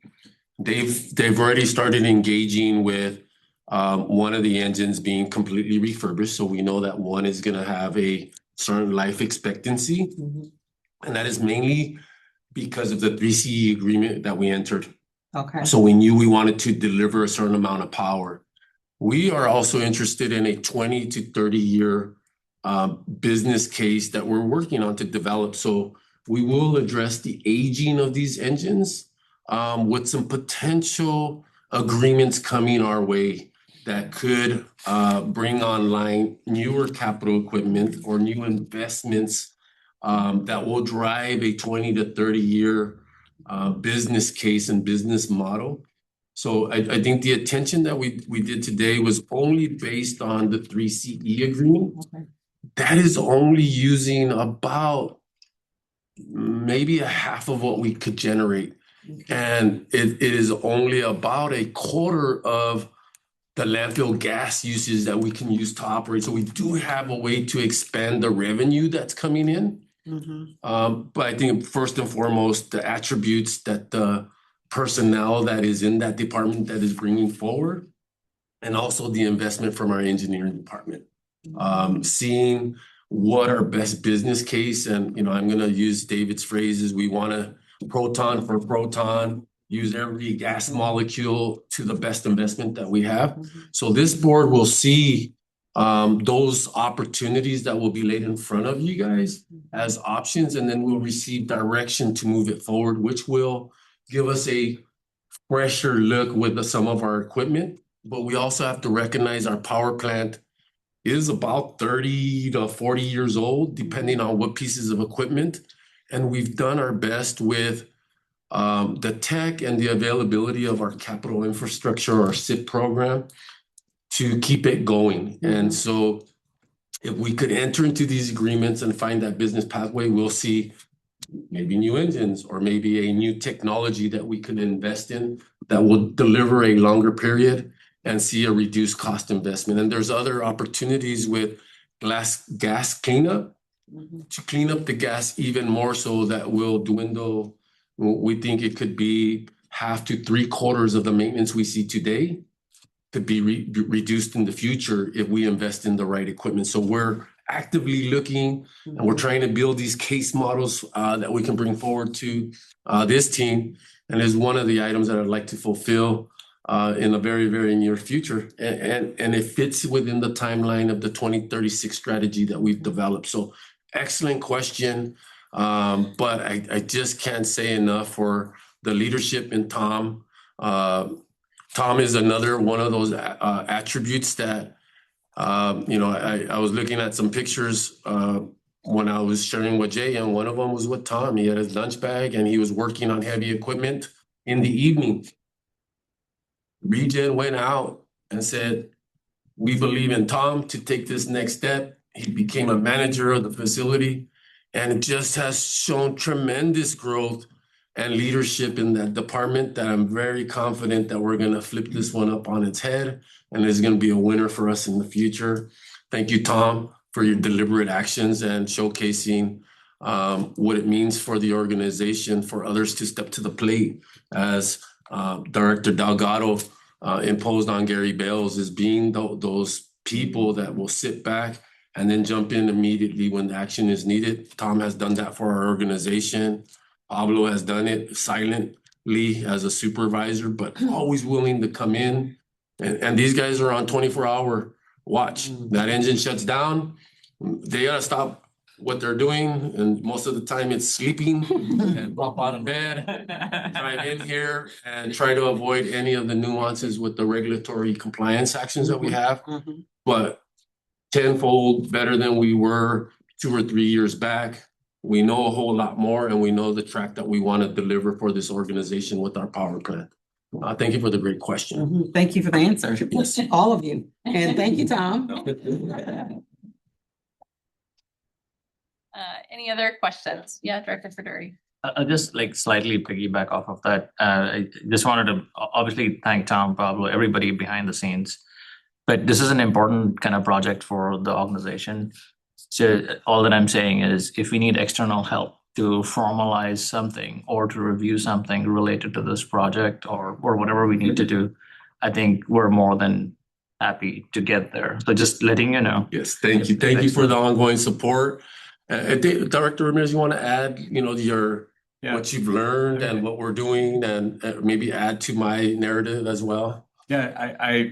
They've already started engaging with one of the engines being completely refurbished, so we know that one is going to have a certain life expectancy, and that is mainly because of the 3CE agreement that we entered. Okay. So we knew we wanted to deliver a certain amount of power. We are also interested in a 20 to 30 year business case that we're working on to develop. So we will address the aging of these engines with some potential agreements coming our way that could bring online newer capital equipment or new investments that will drive a 20 to 30 year business case and business model. So I think the attention that we did today was only based on the 3CE agreement. Okay. That is only using about maybe a half of what we could generate. And it is only about a quarter of the landfill gas usage that we can use to operate. So we do have a way to expand the revenue that's coming in. But I think first and foremost, the attributes that the personnel that is in that department that is bringing forward, and also the investment from our engineering department. Seeing what our best business case, and I'm going to use David's phrases, we want to proton for proton, use every gas molecule to the best investment that we have. So this board will see those opportunities that will be laid in front of you guys as options, and then we'll receive direction to move it forward, which will give us a fresher look with some of our equipment. But we also have to recognize our power plant is about 30 to 40 years old, depending on what pieces of equipment. And we've done our best with the tech and the availability of our capital infrastructure, our SIP program, to keep it going. And so if we could enter into these agreements and find that business pathway, we'll see maybe new engines or maybe a new technology that we could invest in that will deliver a longer period and see a reduced cost investment. And there's other opportunities with gas cleanup to clean up the gas even more so that will dwindle. We think it could be half to 3/4 of the maintenance we see today could be reduced in the future if we invest in the right equipment. So we're actively looking and we're trying to build these case models that we can bring forward to this team. And is one of the items that I'd like to fulfill in the very, very near future. And it fits within the timeline of the 2036 strategy that we've developed. So excellent question. But I just can't say enough for the leadership in Tom. Tom is another one of those attributes that, I was looking at some pictures when I was sharing with Jay, and one of them was with Tom. He had his lunch bag and he was working on heavy equipment in the evening. ReGen went out and said, we believe in Tom to take this next step. He became a manager of the facility and just has shown tremendous growth and leadership in that department that I'm very confident that we're going to flip this one up on its head and it's going to be a winner for us in the future. Thank you, Tom, for your deliberate actions and showcasing what it means for the organization, for others to step to the plate as Director Delgado imposed on Gary Bales, is being those people that will sit back and then jump in immediately when action is needed. Tom has done that for our organization. Pablo has done it silently as a supervisor, but always willing to come in. And these guys are on 24-hour watch. That engine shuts down, they gotta stop what they're doing, and most of the time it's sleeping and pop out of bed, drive in here and try to avoid any of the nuances with the regulatory compliance actions that we have. But tenfold better than we were 2 or 3 years back. We know a whole lot more, and we know the track that we want to deliver for this organization with our power plant. Thank you for the great question. Thank you for the answer. Yes. All of you. And thank you, Tom. Any other questions? Yeah, Director Fedori. I'll just like slightly piggyback off of that. I just wanted to obviously thank Tom, Pablo, everybody behind the scenes. But this is an important kind of project for the organization. So all that I'm saying is if we need external help to formalize something or to review something related to this project or whatever we need to do, I think we're more than happy to get there. So just letting you know. Yes, thank you. Thank you for the ongoing support. Director Ramirez, you want to add, what you've learned and what we're doing, and maybe add to my narrative as well? Yeah,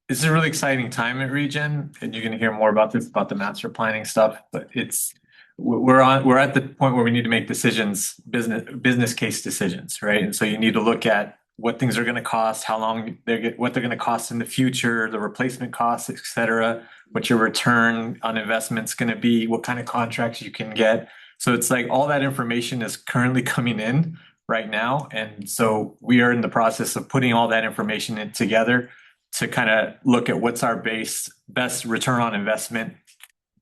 it's a really exciting time at ReGen, and you're going to hear more about this, about the master planning stuff, but we're at the point where we need to make decisions, business case decisions, right? And so you need to look at what things are going to cost, what they're going to cost in the future, the replacement costs, et cetera, what your return on investment's going to be, what kind of contracts you can get. So it's like all that information is currently coming in right now. And so we are in the process of putting all that information together to kind of look at what's our best return on investment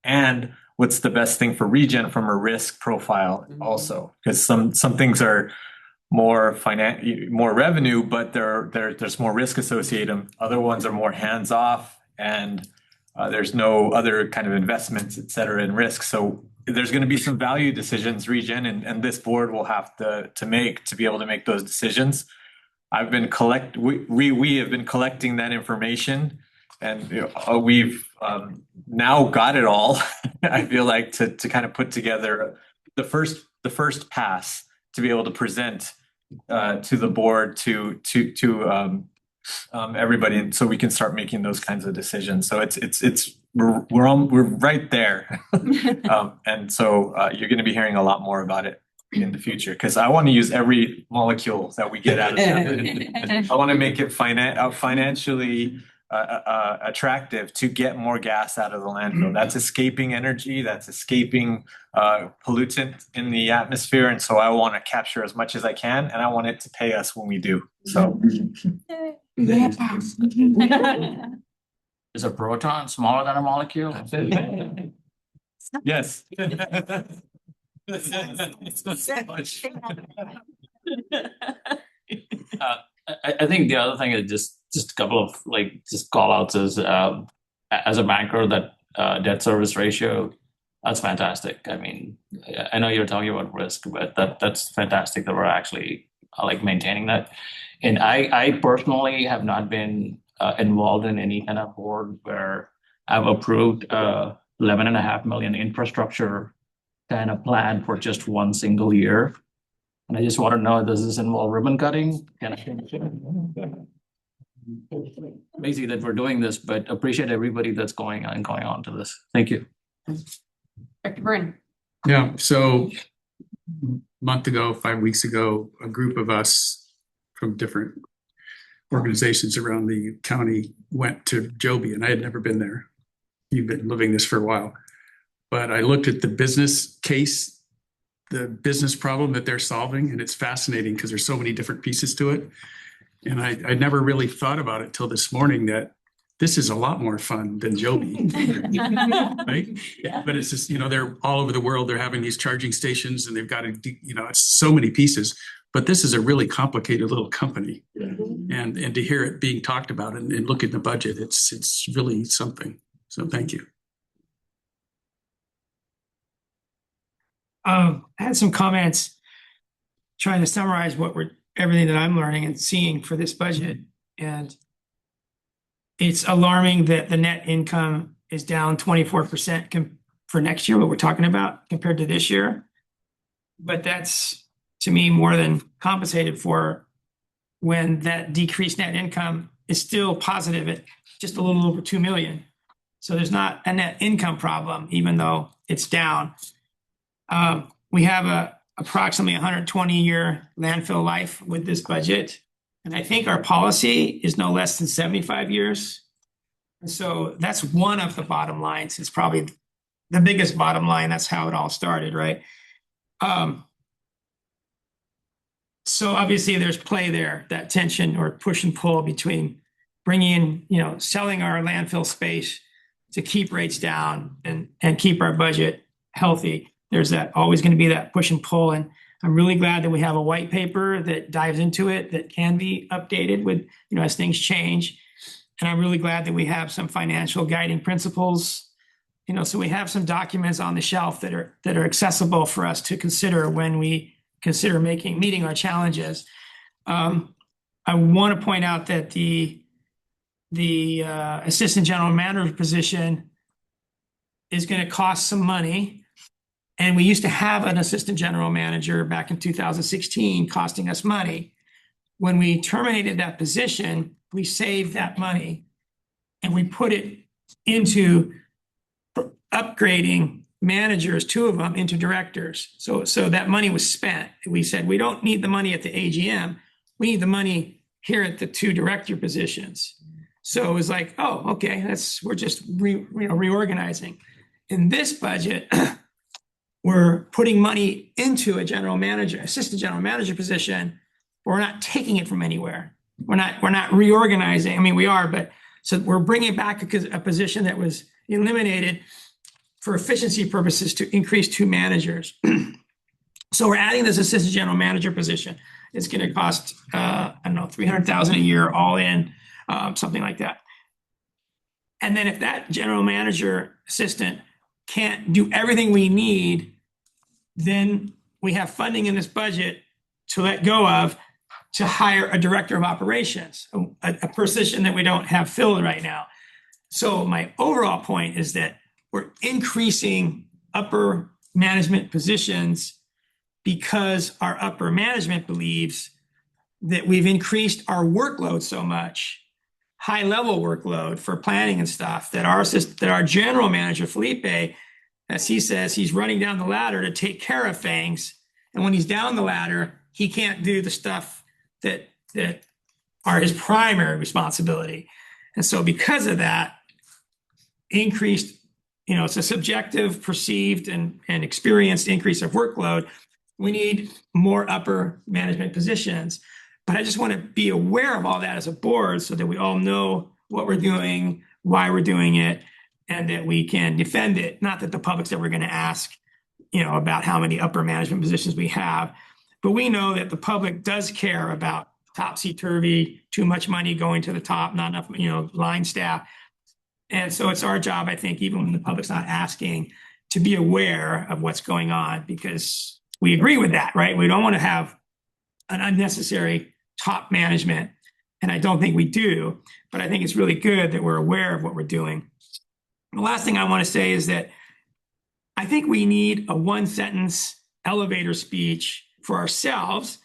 and what's the best thing for ReGen from a risk profile also. Because some things are more revenue, but there's more risk associated. Other ones are more hands off, and there's no other kind of investments, et cetera, in risk. So there's going to be some value decisions ReGen and this board will have to make to be able to make those decisions. We have been collecting that information, and we've now got it all. I feel like to kind of put together the first pass to be able to present to the board to everybody, and so we can start making those kinds of decisions. So we're right there, and so you're going to be hearing a lot more about it in the future, because I want to use every molecule that we get out of it. I want to make it financially attractive to get more gas out of the landfill. That's escaping energy, that's escaping pollutant in the atmosphere, and so I want to capture as much as I can, and I want it to pay us when we do. So Is a proton smaller than a molecule? yes. I think the other thing is just a couple of call outs is as a banker, that debt service ratio, that's fantastic. I mean, I know you're talking about risk, but that's fantastic that we're actually maintaining that. And I personally have not been involved in any kind of board where I've approved $11.5 million infrastructure kind of plan for just one single year. And I just want to know, does this involve ribbon cutting? Basically that we're doing this, but appreciate everybody that's going on to this. Thank you. Dr. Byrne. Yeah, so a month ago, 5 weeks ago, a group of us from different organizations around the county went to Joby, and I had never been there. You've been living this for a while. But I looked at the business case, the business problem that they're solving, and it's fascinating because there's so many different pieces to it. And I never really thought about it till this morning that this is a lot more fun than Joby, right? Yeah. But it's just, they're all over the world. They're having these charging stations, and they've got to, it's so many pieces. But this is a really complicated little company, and to hear it being talked about and look at the budget, it's really something. So thank you. I had some comments trying to summarize everything that I'm learning and seeing for this budget. And it's alarming that the net income is down 24% for next year, what we're talking about compared to this year. But that's, to me, more than compensated for when that decreased net income is still positive at just a little over 2 million. So there's not a net income problem, even though it's down. We have approximately 120-year landfill life with this budget. And I think our policy is no less than 75 years. And so that's one of the bottom lines. It's probably the biggest bottom line. That's how it all started, right? So obviously there's play there, that tension or push and pull between bringing in, selling our landfill space to keep rates down and keep our budget healthy. There's always going to be that push and pull. And I'm really glad that we have a white paper that dives into it, that can be updated with, as things change. And I'm really glad that we have some financial guiding principles, so we have some documents on the shelf that are accessible for us to consider when we consider meeting our challenges. I want to point out that the assistant general manager position is going to cost some money. And we used to have an assistant general manager back in 2016 costing us money. When we terminated that position, we saved that money and we put it into upgrading managers, 2 of them, into directors. So that money was spent. We said, we don't need the money at the AGM. We need the money here at the 2 director positions. So it was like, oh, okay, we're just reorganizing. In this budget, we're putting money into assistant general manager position, but we're not taking it from anywhere. We're not reorganizing. I mean, we are, but so we're bringing back a position that was eliminated for efficiency purposes to increase 2 managers. So we're adding this assistant general manager position. It's going to cost, $300,000 a year all in, something like that. And then if that general manager assistant can't do everything we need, then we have funding in this budget to let go of to hire a director of operations, a position that we don't have filled right now. So my overall point is that we're increasing upper management positions because our upper management believes that we've increased our workload so much, high level workload for planning and stuff, that our general manager, Felipe, as he says, he's running down the ladder to take care of things. And when he's down the ladder, he can't do the stuff that are his primary responsibility. And so because of that, increased, it's a subjective, perceived, and experienced increase of workload. We need more upper management positions. But I just want to be aware of all that as a board so that we all know what we're doing, why we're doing it, and that we can defend it. Not that the public's ever going to ask, about how many upper management positions we have, but we know that the public does care about topsy-turvy, too much money going to the top, not enough, line staff. And so it's our job, I think, even when the public's not asking, to be aware of what's going on, because we agree with that, right? We don't want to have an unnecessary top management. And I don't think we do, but I think it's really good that we're aware of what we're doing. The last thing I want to say is that I think we need a 1-sentence elevator speech for ourselves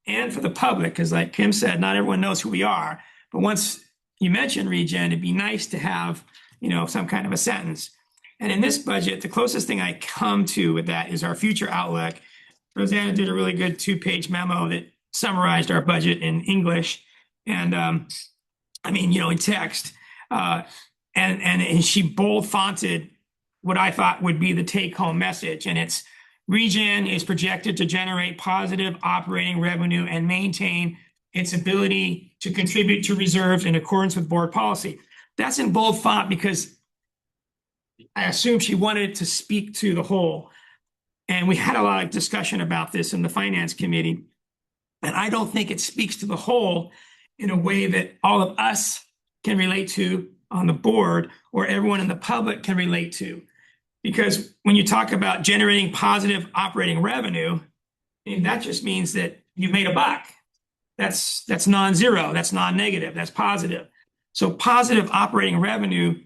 and for the public, because like Kim said, not everyone knows who we are. But once you mention ReGen, it'd be nice to have, some kind of a sentence. And in this budget, the closest thing I come to with that is our future outlook. Rosanna did a really good 2-page memo that summarized our budget in English and, in text. And she bold fonted what I thought would be the take-home message. And it's ReGen is projected to generate positive operating revenue and maintain its ability to contribute to reserves in accordance with board policy. That's in bold font because I assume she wanted to speak to the whole. And we had a lot of discussion about this in the finance committee. And I don't think it speaks to the whole in a way that all of us can relate to on the board or everyone in the public can relate to. Because when you talk about generating positive operating revenue, that just means that you made a buck. That's non-zero, that's non-negative, that's positive. So positive operating revenue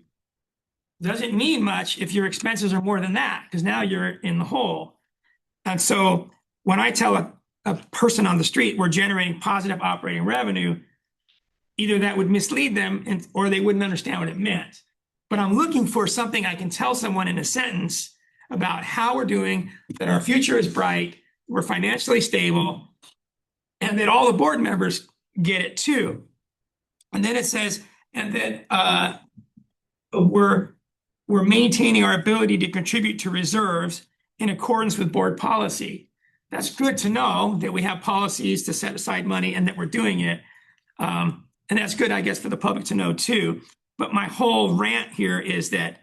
doesn't mean much if your expenses are more than that, because now you're in the hole. And so when I tell a person on the street we're generating positive operating revenue, either that would mislead them or they wouldn't understand what it meant. But I'm looking for something I can tell someone in a sentence about how we're doing, that our future is bright, we're financially stable, and that all the board members get it too. And then it says, and that we're maintaining our ability to contribute to reserves in accordance with board policy. That's good to know that we have policies to set aside money and that we're doing it. And that's good, I guess, for the public to know too. But my whole rant here is that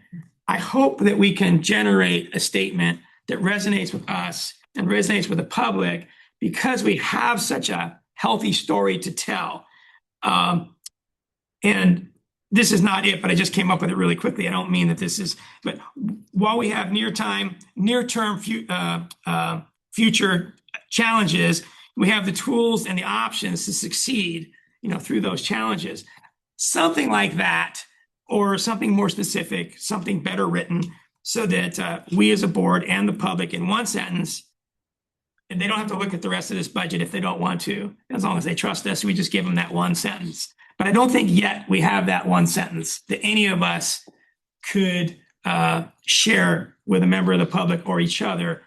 I hope that we can generate a statement that resonates with us and resonates with the public, because we have such a healthy story to tell. And this is not it, but I just came up with it really quickly. I don't mean that this is, but while we have near-term future challenges, we have the tools and the options to succeed, through those challenges. Something like that, or something more specific, something better written, so that we as a board and the public in one sentence, and they don't have to look at the rest of this budget if they don't want to, as long as they trust us, we just give them that one sentence. But I don't think yet we have that one sentence that any of us could share with a member of the public or each other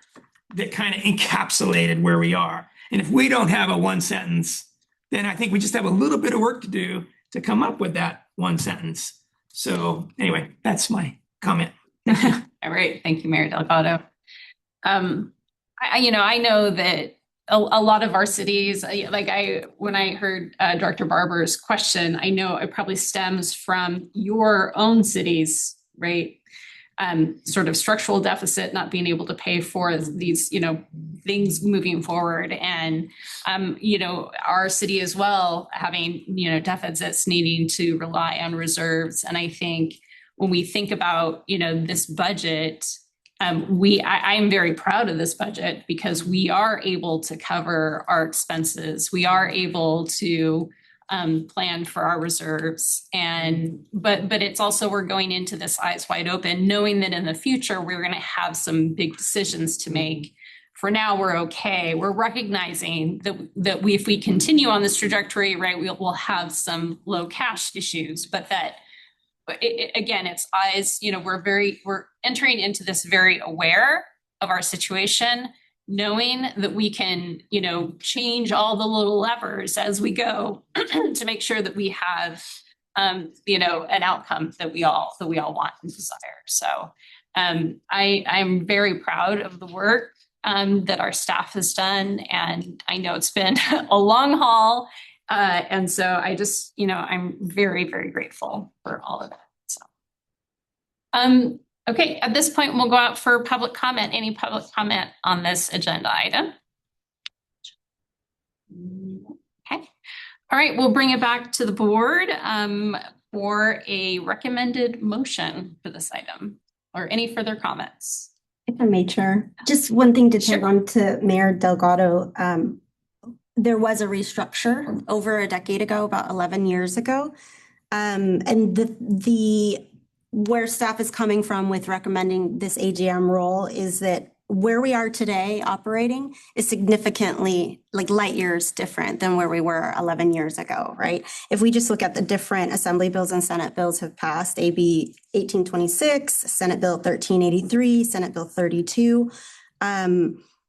that kind of encapsulated where we are. And if we don't have a one sentence, then I think we just have a little bit of work to do to come up with that one sentence. So anyway, that's my comment. All right, thank you, Mayor Delgado. I know that a lot of our cities, when I heard Director Barber's question, I know it probably stems from your own cities, right? Sort of structural deficit, not being able to pay for these, things moving forward. And, our city as well, having, deficits, needing to rely on reserves. And I think when we think about, this budget, I am very proud of this budget, because we are able to cover our expenses. We are able to plan for our reserves, but it's also, we're going into this eyes wide open, knowing that in the future we're going to have some big decisions to make. For now, we're okay. We're recognizing that if we continue on this trajectory, right, we'll have some low cash issues, but that. Again, it's eyes, we're entering into this very aware of our situation, knowing that we can, change all the little levers as we go to make sure that we have, an outcome that we all want and desire. So I'm very proud of the work that our staff has done. And I know it's been a long haul. And so I just, I'm very, very grateful for all of that. So, okay, at this point, we'll go out for public comment. Any public comment on this agenda item? Okay. All right, we'll bring it back to the board for a recommended motion for this item, or any further comments. If I may, Chair, just one thing to tag on to Mayor Delgado. There was a restructure over a decade ago, about 11 years ago. And the where staff is coming from with recommending this AGM role is that where we are today operating is significantly, like, light years different than where we were 11 years ago, right? If we just look at the different Assembly bills and Senate bills have passed, AB 1826, Senate Bill 1383, Senate Bill 32.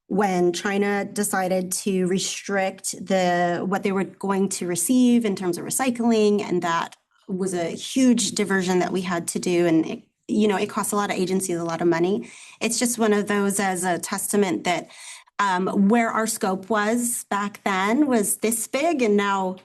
When China decided to restrict what they were going to receive in terms of recycling, and that was a huge diversion that we had to do, and it costs a lot of agencies a lot of money. It's just one of those as a testament that where our scope was back then was this big, and now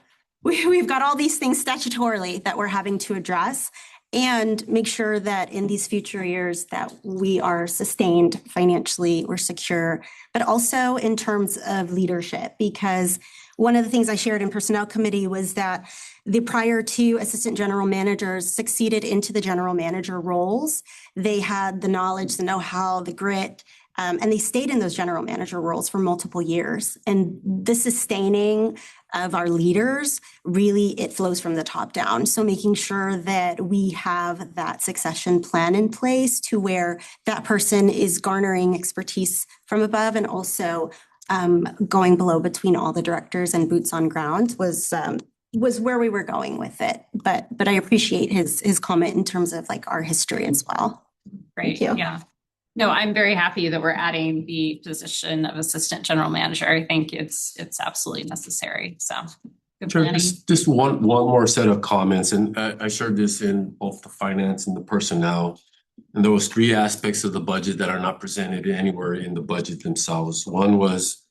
we've got all these things statutorily that we're having to address. and make sure that in these future years that we are sustained financially or secure, but also in terms of leadership, because one of the things I shared in Personnel Committee was that the prior two assistant general managers succeeded into the general manager roles. They had the knowledge, the know-how, the grit, and they stayed in those general manager roles for multiple years. And the sustaining of our leaders, really, it flows from the top down. So making sure that we have that succession plan in place to where that person is garnering expertise from above and also going below between all the directors and boots on ground was where we were going with it. But I appreciate his comment in terms of like our history as well. Great, Thank you. yeah. No, I'm very happy that we're adding the position of assistant general manager. I think it's absolutely necessary, so. good Sure, planning. just one more set of comments, and I shared this in both the finance and the personnel. And there was three aspects of the budget that are not presented anywhere in the budget themselves. One was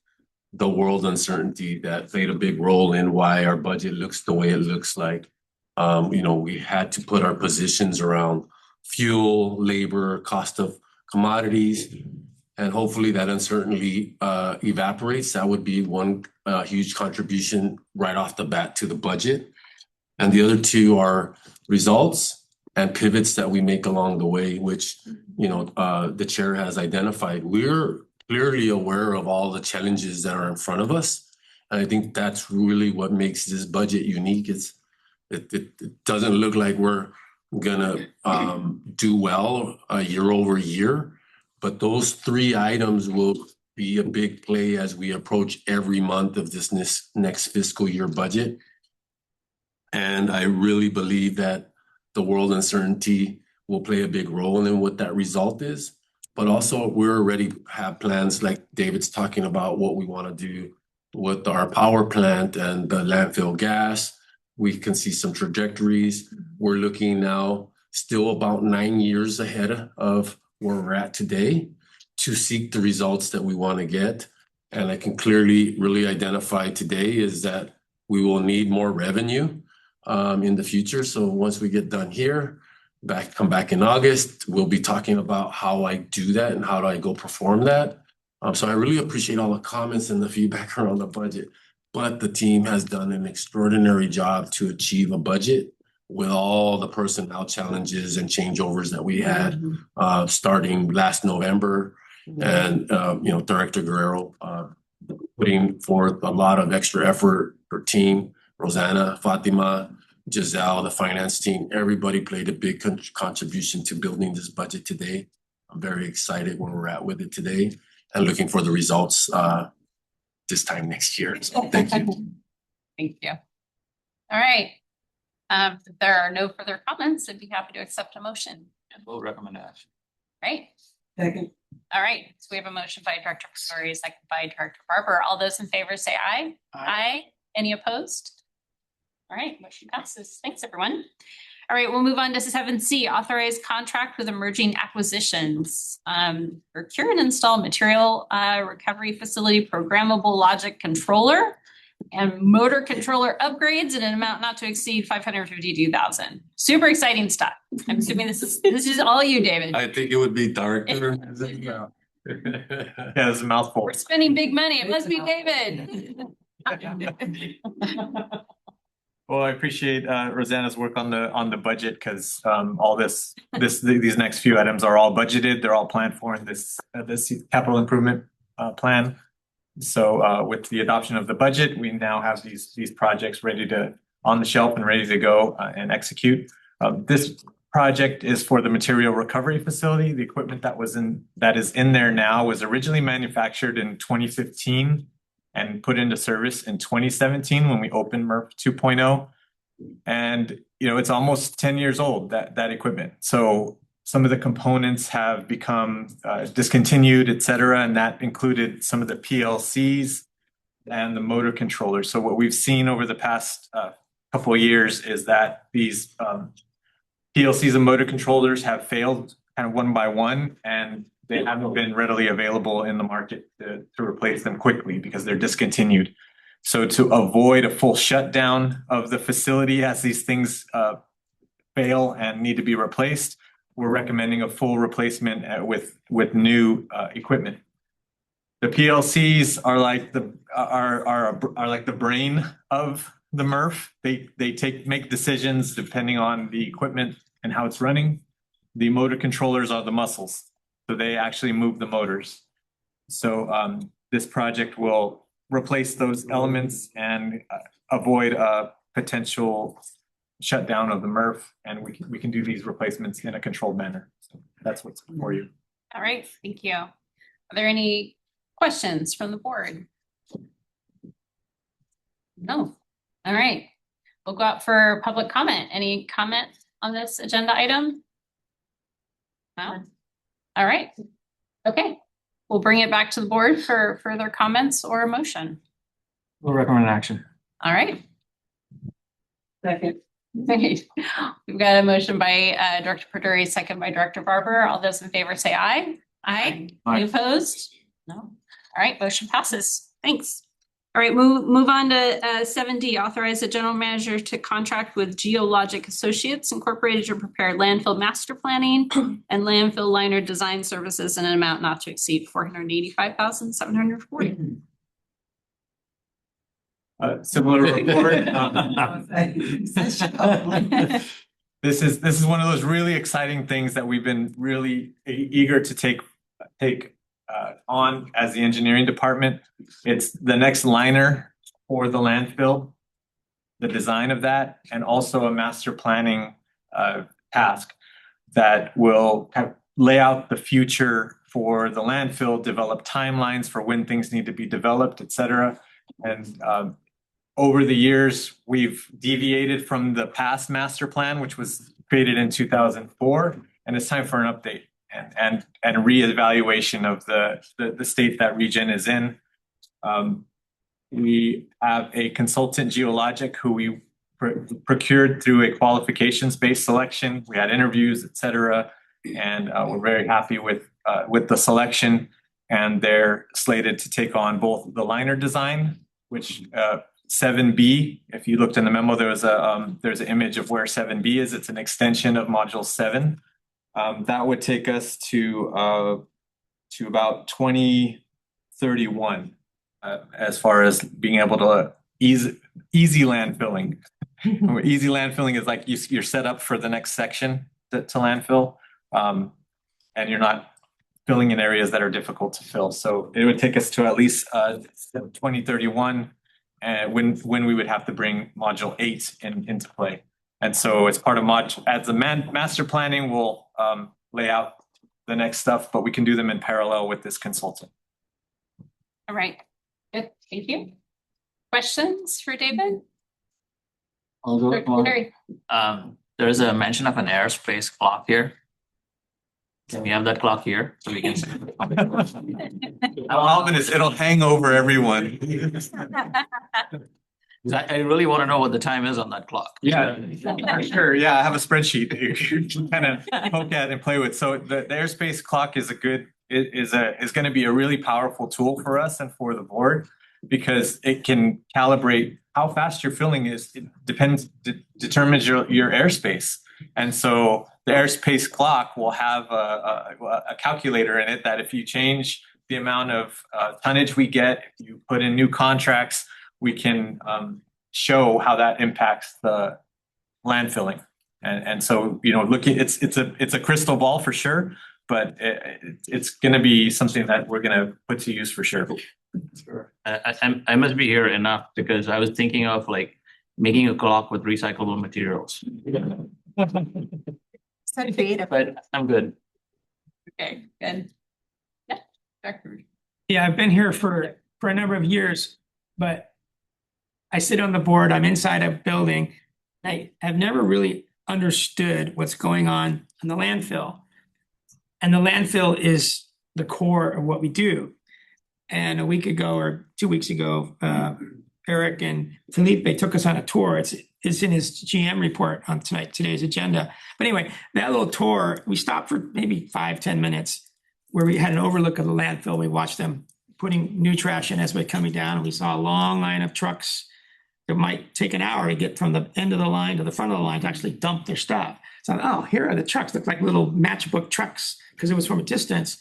the world uncertainty that played a big role in why our budget looks the way it looks like. We had to put our positions around fuel, labor, cost of commodities, and hopefully that uncertainty evaporates. That would be one huge contribution right off the bat to the budget. And the other two are results and pivots that we make along the way, which the chair has identified. We're clearly aware of all the challenges that are in front of us. And I think that's really what makes this budget unique. It doesn't look like we're gonna do well year over year, but those three items will be a big play as we approach every month of this next fiscal year budget. And I really believe that the world uncertainty will play a big role in what that result is. But also we already have plans like David's talking about what we want to do with our power plant and the landfill gas. We can see some trajectories. We're looking now still about 9 years ahead of where we're at today to seek the results that we want to get. And I can clearly really identify today is that we will need more revenue in the future. So once we get done here, come back in August, we'll be talking about how I do that and how do I go perform that. So I really appreciate all the comments and the feedback around the budget. But the team has done an extraordinary job to achieve a budget with all the personnel challenges and changeovers that we had starting last November. And Director Guerrero putting forth a lot of extra effort. Her team, Rosanna, Fatima, Giselle, the finance team, everybody played a big contribution to building this budget today. I'm very excited where we're at with it today and looking for the results this time next year. So thank you. Thank you. All right. If there are no further comments, I'd be happy to accept a motion. And we'll recommend action. Right. Second. All right. So we have a motion by Director Pastori, second by Director Barber. All those in favor say aye. Aye. Any opposed? All right, motion passes. Thanks, everyone. All right, we'll move on to 7C, authorized contract with emerging acquisitions. Procure and install material recovery facility programmable logic controller and motor controller upgrades in an amount not to exceed $552,000. Super exciting stuff. I'm assuming this is all you, David. I think it would be Director. Yeah, it's a mouthful. We're spending big money. It must be David. Well, I appreciate Rosanna's work on the budget because all these next few items are all budgeted. They're all planned for in this capital improvement plan. So with the adoption of the budget, we now have these projects on the shelf and ready to go and execute. This project is for the material recovery facility. The equipment that is in there now was originally manufactured in 2015. And put into service in 2017 when we opened MERP 2.0. And, it's almost 10 years old, that equipment. So some of the components have become discontinued, et cetera. And that included some of the PLCs and the motor controllers. So what we've seen over the past couple of years is that these PLCs and motor controllers have failed kind of one by one, and they haven't been readily available in the market to replace them quickly because they're discontinued. So to avoid a full shutdown of the facility as these things fail and need to be replaced, we're recommending a full replacement with new equipment. The PLCs are like the brain of the MRF. They make decisions depending on the equipment and how it's running. The motor controllers are the muscles, so they actually move the motors. So this project will replace those elements and avoid a potential shutdown of the MRF, and we can do these replacements in a controlled manner. So that's what's for you. All right, thank you. Are there any questions from the board? No. All right. We'll go out for public comment. Any comment on this agenda item? No? All right. Okay. We'll bring it back to the board for further comments or a motion. We'll recommend action. All right. Second. We've got a motion by Director Perduri, second by Director Barber. All those in favor say aye. Aye. Any opposed? No. All right, motion passes. Thanks. All right, move on to 7D, authorize the general manager to contract with Geologic Associates Incorporated to prepare landfill master planning and landfill liner design services in an amount not to exceed $485,740. Similar report. This is one of those really exciting things that we've been really eager to take on as the engineering department. It's the next liner for the landfill, the design of that, and also a master planning task that will lay out the future for the landfill, develop timelines for when things need to be developed, et cetera. And over the years, we've deviated from the past master plan, which was created in 2004, and it's time for an update and reevaluation of the state that ReGen is in. We have a consultant, Geologic, who we procured through a qualifications-based selection. We had interviews, et cetera, and we're very happy with the selection. And they're slated to take on both the liner design, which 7B, if you looked in the memo, there's an image of where 7B is. It's an extension of module 7. That would take us to about 2031 as far as being able to easy landfilling. Easy landfilling is like you're set up for the next section to landfill, and you're not filling in areas that are difficult to fill. So it would take us to at least 2031. When we would have to bring module 8 into play. And so it's part of as the master planning, we'll lay out the next stuff, but we can do them in parallel with this consultant. All right, good, thank you. Questions for David? I'll go. There's a mention of an airspace clock here. Can we have that clock here so we can see? It'll hang over everyone. I really want to know what the time is on that clock. Yeah, sure. Yeah, I have a spreadsheet you can kind of poke at and play with. So the airspace clock is going to be a really powerful tool for us and for the board, because it can calibrate how fast your filling is. It determines your airspace. And so the airspace clock will have a calculator in it that if you change the amount of tonnage we get, if you put in new contracts, we can show how that impacts the landfilling. And so, it's a crystal ball for sure, but it's going to be something that we're going to put to use for sure. I must be here enough, because I was thinking of like making a clock with recyclable materials. So creative. But I'm good. Okay, good. Yeah, Dr. Yeah, I've been here for a number of years, but I sit on the board, I'm inside a building. I have never really understood what's going on in the landfill. And the landfill is the core of what we do. And a week ago or 2 weeks ago, Eric and Felipe took us on a tour. It's in his GM report on today's agenda. But anyway, that little tour, we stopped for maybe 5-10 minutes where we had an overlook of the landfill. We watched them putting new trash in as we're coming down. And we saw a long line of trucks it might take an hour to get from the end of the line to the front of the line to actually dump their stuff. So, oh, here are the trucks, look like little matchbook trucks, because it was from a distance.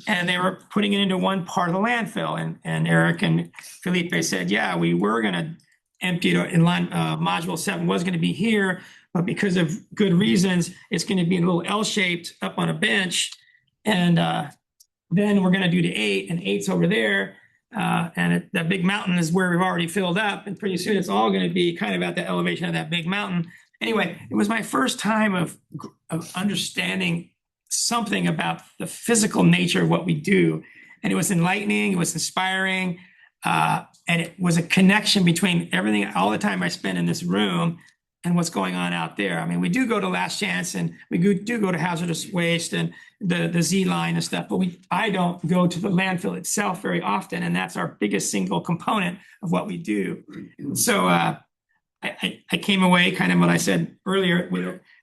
And they were putting it into one part of the landfill. And Eric and Felipe said, yeah, we were gonna empty it in line, module 7 was gonna be here, but because of good reasons, it's gonna be a little L-shaped up on a bench. And then we're gonna do the 8, and 8's over there. That big mountain is where we've already filled up, and pretty soon it's all gonna be kind of at the elevation of that big mountain. Anyway, it was my first time of understanding something about the physical nature of what we do. And it was enlightening, it was inspiring, and it was a connection between everything, all the time I spent in this room and what's going on out there. I mean, we do go to Last Chance, and we do go to hazardous waste and the Z line and stuff, but I don't go to the landfill itself very often, and that's our biggest single component of what we do. So I came away kind of what I said earlier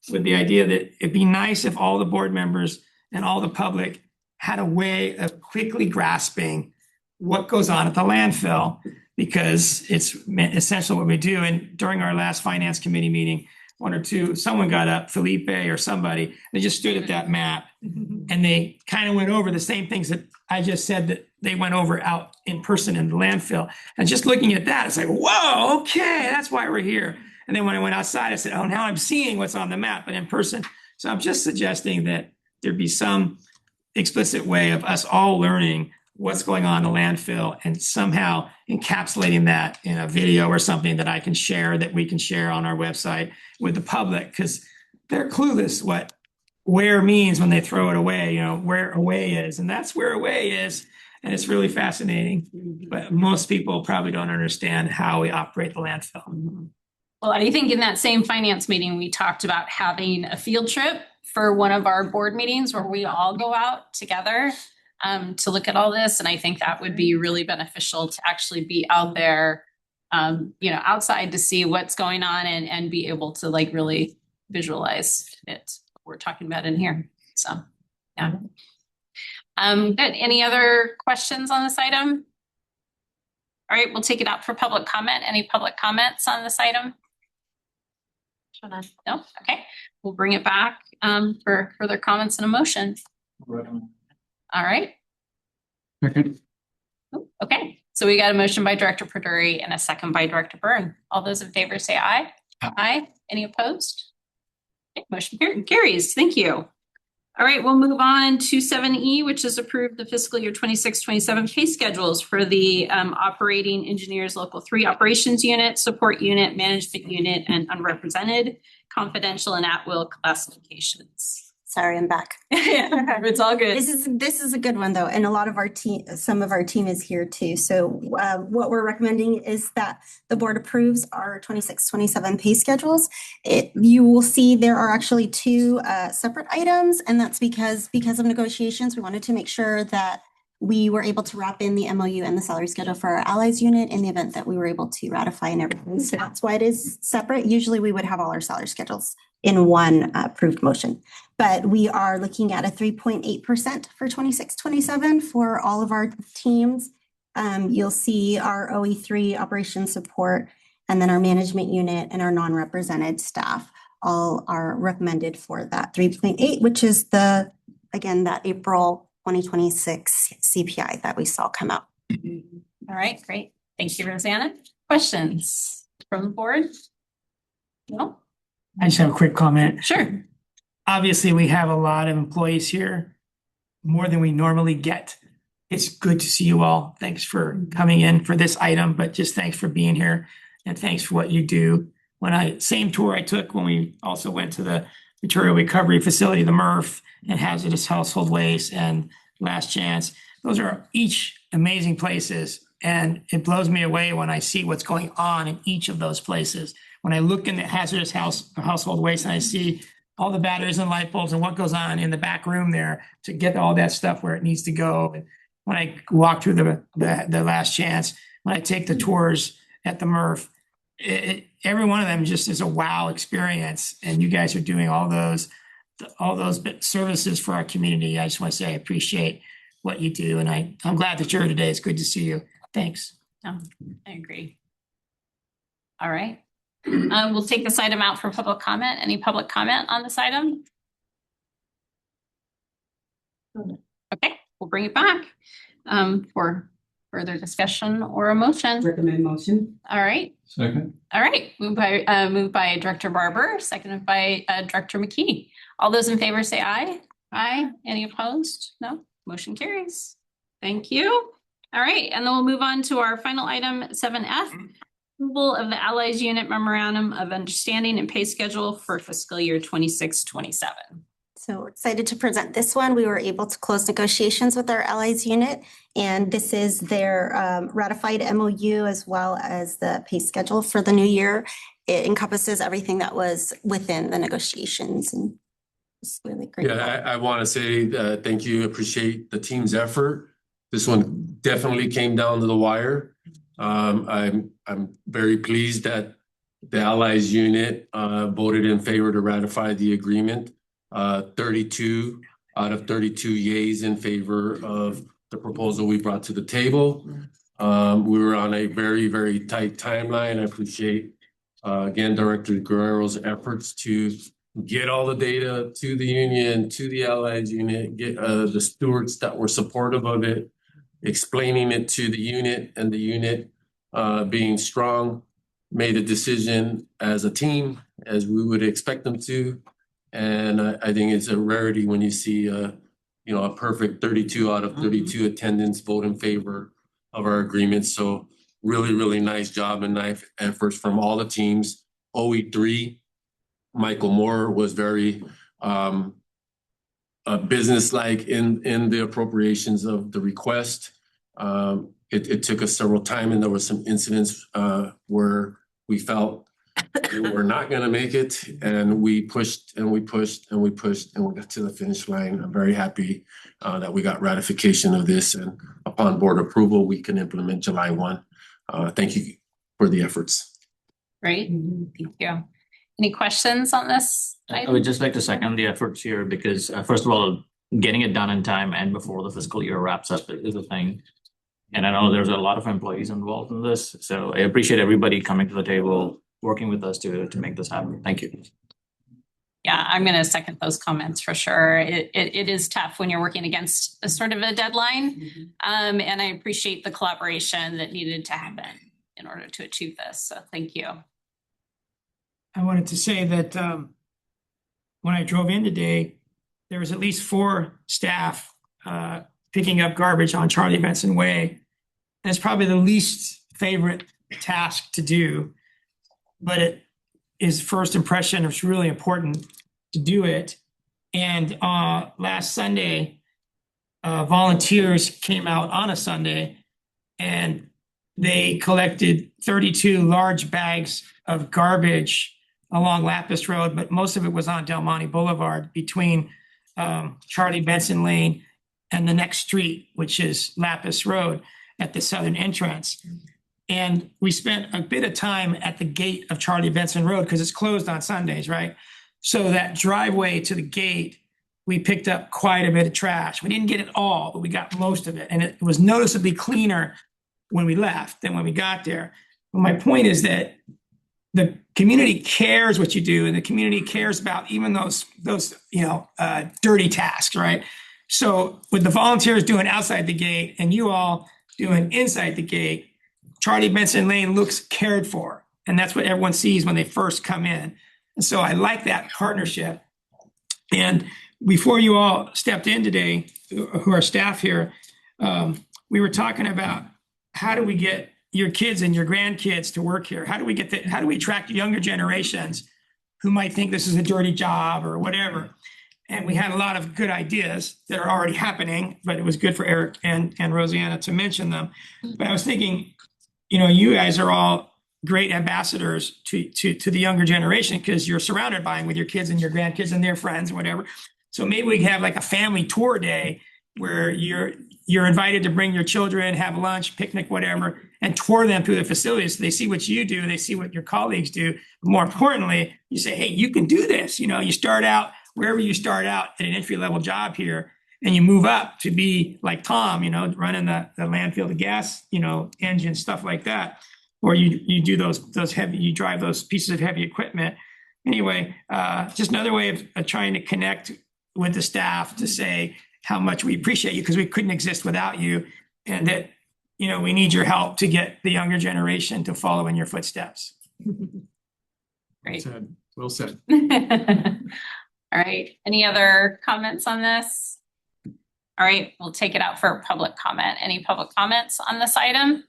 with the idea that it'd be nice if all the board members and all the public had a way of quickly grasping what goes on at the landfill, because it's essential what we do. And during our last finance committee meeting, someone got up, Felipe or somebody, they just stood at that map and they kind of went over the same things that I just said that they went over out in person in the landfill. And just looking at that, it's like, whoa, okay, that's why we're here. And then when I went outside, I said, oh, now I'm seeing what's on the map, but in person. So I'm just suggesting that there be some explicit way of us all learning what's going on in the landfill and somehow encapsulating that in a video or something that I can share, that we can share on our website with the public, because they're clueless what where means when they throw it away, where away is. And that's where away is. And it's really fascinating. But most people probably don't understand how we operate the landfill. Well, I think in that same finance meeting, we talked about having a field trip for one of our board meetings where we all go out together to look at all this. And I think that would be really beneficial to actually be out there, outside to see what's going on and be able to like really visualize it, what we're talking about in here. So, yeah. Good. Any other questions on this item? All right, we'll take it out for public comment. Any public comments on this item? No? Okay. We'll bring it back for further comments and a motion. All right. Okay. So we got a motion by Director Perduri and a second by Director Byrne. All those in favor say aye. Aye. Any opposed? Okay, motion carries. Thank you. All right, we'll move on to 7E, which is approve the fiscal year 26-27 pay schedules for the operating engineers local 3 operations unit, support unit, management unit, and unrepresented, confidential and at-will classifications. Sorry, I'm back. It's all good. This is a good one though, and a lot of our team, some of our team is here too. So what we're recommending is that the board approves our 26-27 pay schedules. You will see there are actually 2 separate items, and that's because of negotiations. We wanted to make sure that we were able to wrap in the MOU and the salary schedule for our allies unit in the event that we were able to ratify and everything. So that's why it is separate. Usually we would have all our salary schedules in one approved motion. But we are looking at a 3.8% for 26-27 for all of our teams. You'll see our OE3 operation support, and then our management unit and our non-represented staff all are recommended for that 3.8, which is that April 2026 CPI that we saw come out. All right, great. Thank you, Rosanna. Questions from the board? No? I just have a quick comment. Sure. Obviously, we have a lot of employees here, more than we normally get. It's good to see you all. Thanks for coming in for this item, but just thanks for being here and thanks for what you do. Same tour I took when we also went to the material recovery facility, the MRF, and hazardous household waste and Last Chance. Those are each amazing places, and it blows me away when I see what's going on in each of those places. When I look in the hazardous household waste and I see all the batteries and light bulbs and what goes on in the back room there to get all that stuff where it needs to go. And when I walk through the Last Chance, when I take the tours at the MRF, every one of them just is a wow experience. And you guys are doing all those services for our community. I just want to say I appreciate what you do, and I'm glad that you're here today. It's good to see you. Thanks. I agree. All right. We'll take this item out for public comment. Any public comment on this item? Okay, we'll bring it back for further discussion or a motion. Recommend motion. All right. Second. All right, moved by Director Barber, seconded by Director McKee. All those in favor say aye. Aye. Any opposed? No. Motion carries. Thank you. All right, and then we'll move on to our final item, 7F. Approval of the Allies Unit Memorandum of Understanding and Pay Schedule for fiscal year 26-27. So excited to present this one. We were able to close negotiations with our allies unit, and this is their ratified MOU as well as the pay schedule for the new year. It encompasses everything that was within the negotiations, and it's really great. Yeah, I want to say thank you. Appreciate the team's effort. This one definitely came down to the wire. I'm very pleased that the Allies unit voted in favor to ratify the agreement. 32 out of 32 yays in favor of the proposal we brought to the table. We were on a very, very tight timeline. I appreciate again Director Guerrero's efforts to get all the data to the union, to the Allies unit, get the stewards that were supportive of it, explaining it to the unit, and the unit being strong, made a decision as a team, as we would expect them to. And I think it's a rarity when you see a perfect 32 out of 32 attendance vote in favor of our agreement. So really, really nice job and nice efforts from all the teams. OE3, Michael Moore was very businesslike in the appropriations of the request. It took us several times, and there were some incidents where we felt we were not going to make it, and we pushed and we pushed and we pushed, and we got to the finish line. I'm very happy that we got ratification of this, and upon board approval, we can implement July 1. Thank you for the efforts. Great, thank you. Any questions on this I would just like to second the efforts here because first of all, getting it done in time and before the fiscal year wraps up is a thing. And I know there's a lot of employees involved in this, so I appreciate everybody coming to the table, working with us to make this happen. Thank you. Yeah, I'm going to second those comments for sure. It is tough when you're working against a sort of a deadline. And I appreciate the collaboration that needed to happen in order to achieve this. So thank you. I wanted to say that when I drove in today, there was at least 4 staff picking up garbage on Charlie Benson Way. And it's probably the least favorite task to do, but it is first impression. It's really important to do it. And last Sunday, volunteers came out on a Sunday and they collected 32 large bags of garbage along Lapis Road, but most of it was on Del Monte Boulevard between Charlie Benson Lane and the next street, which is Lapis Road at the southern entrance. And we spent a bit of time at the gate of Charlie Benson Road because it's closed on Sundays, right? So that driveway to the gate, we picked up quite a bit of trash. We didn't get it all, but we got most of it. And it was noticeably cleaner when we left than when we got there. But my point is that the community cares what you do, and the community cares about even those dirty tasks, right? So with the volunteers doing outside the gate and you all doing inside the gate, Charlie Benson Lane looks cared for. And that's what everyone sees when they first come in. And so I like that partnership. And before you all stepped in today, who are staff here, we were talking about how do we get your kids and your grandkids to work here? How do we attract younger generations who might think this is a dirty job or whatever? And we had a lot of good ideas that are already happening, but it was good for Eric and Rosanna to mention them. But I was thinking, you guys are all great ambassadors to the younger generation because you're surrounded by them with your kids and your grandkids and their friends and whatever. So maybe we can have like a family tour day where you're invited to bring your children, have lunch, picnic, whatever, and tour them through the facilities. So they see what you do, they see what your colleagues do. But more importantly, you say, hey, you can do this. You start out wherever you start out at an entry-level job here, and you move up to be like Tom, running the landfill, the gas, engine, stuff like that. or you do those heavy, you drive those pieces of heavy equipment. Anyway, just another way of trying to connect with the staff to say how much we appreciate you because we couldn't exist without you, and that, you know, we need your help to get the younger generation to follow in your footsteps. Great. Well said. All right, any other comments on this? All right, we'll take it out for public comment. Any public comments on this item?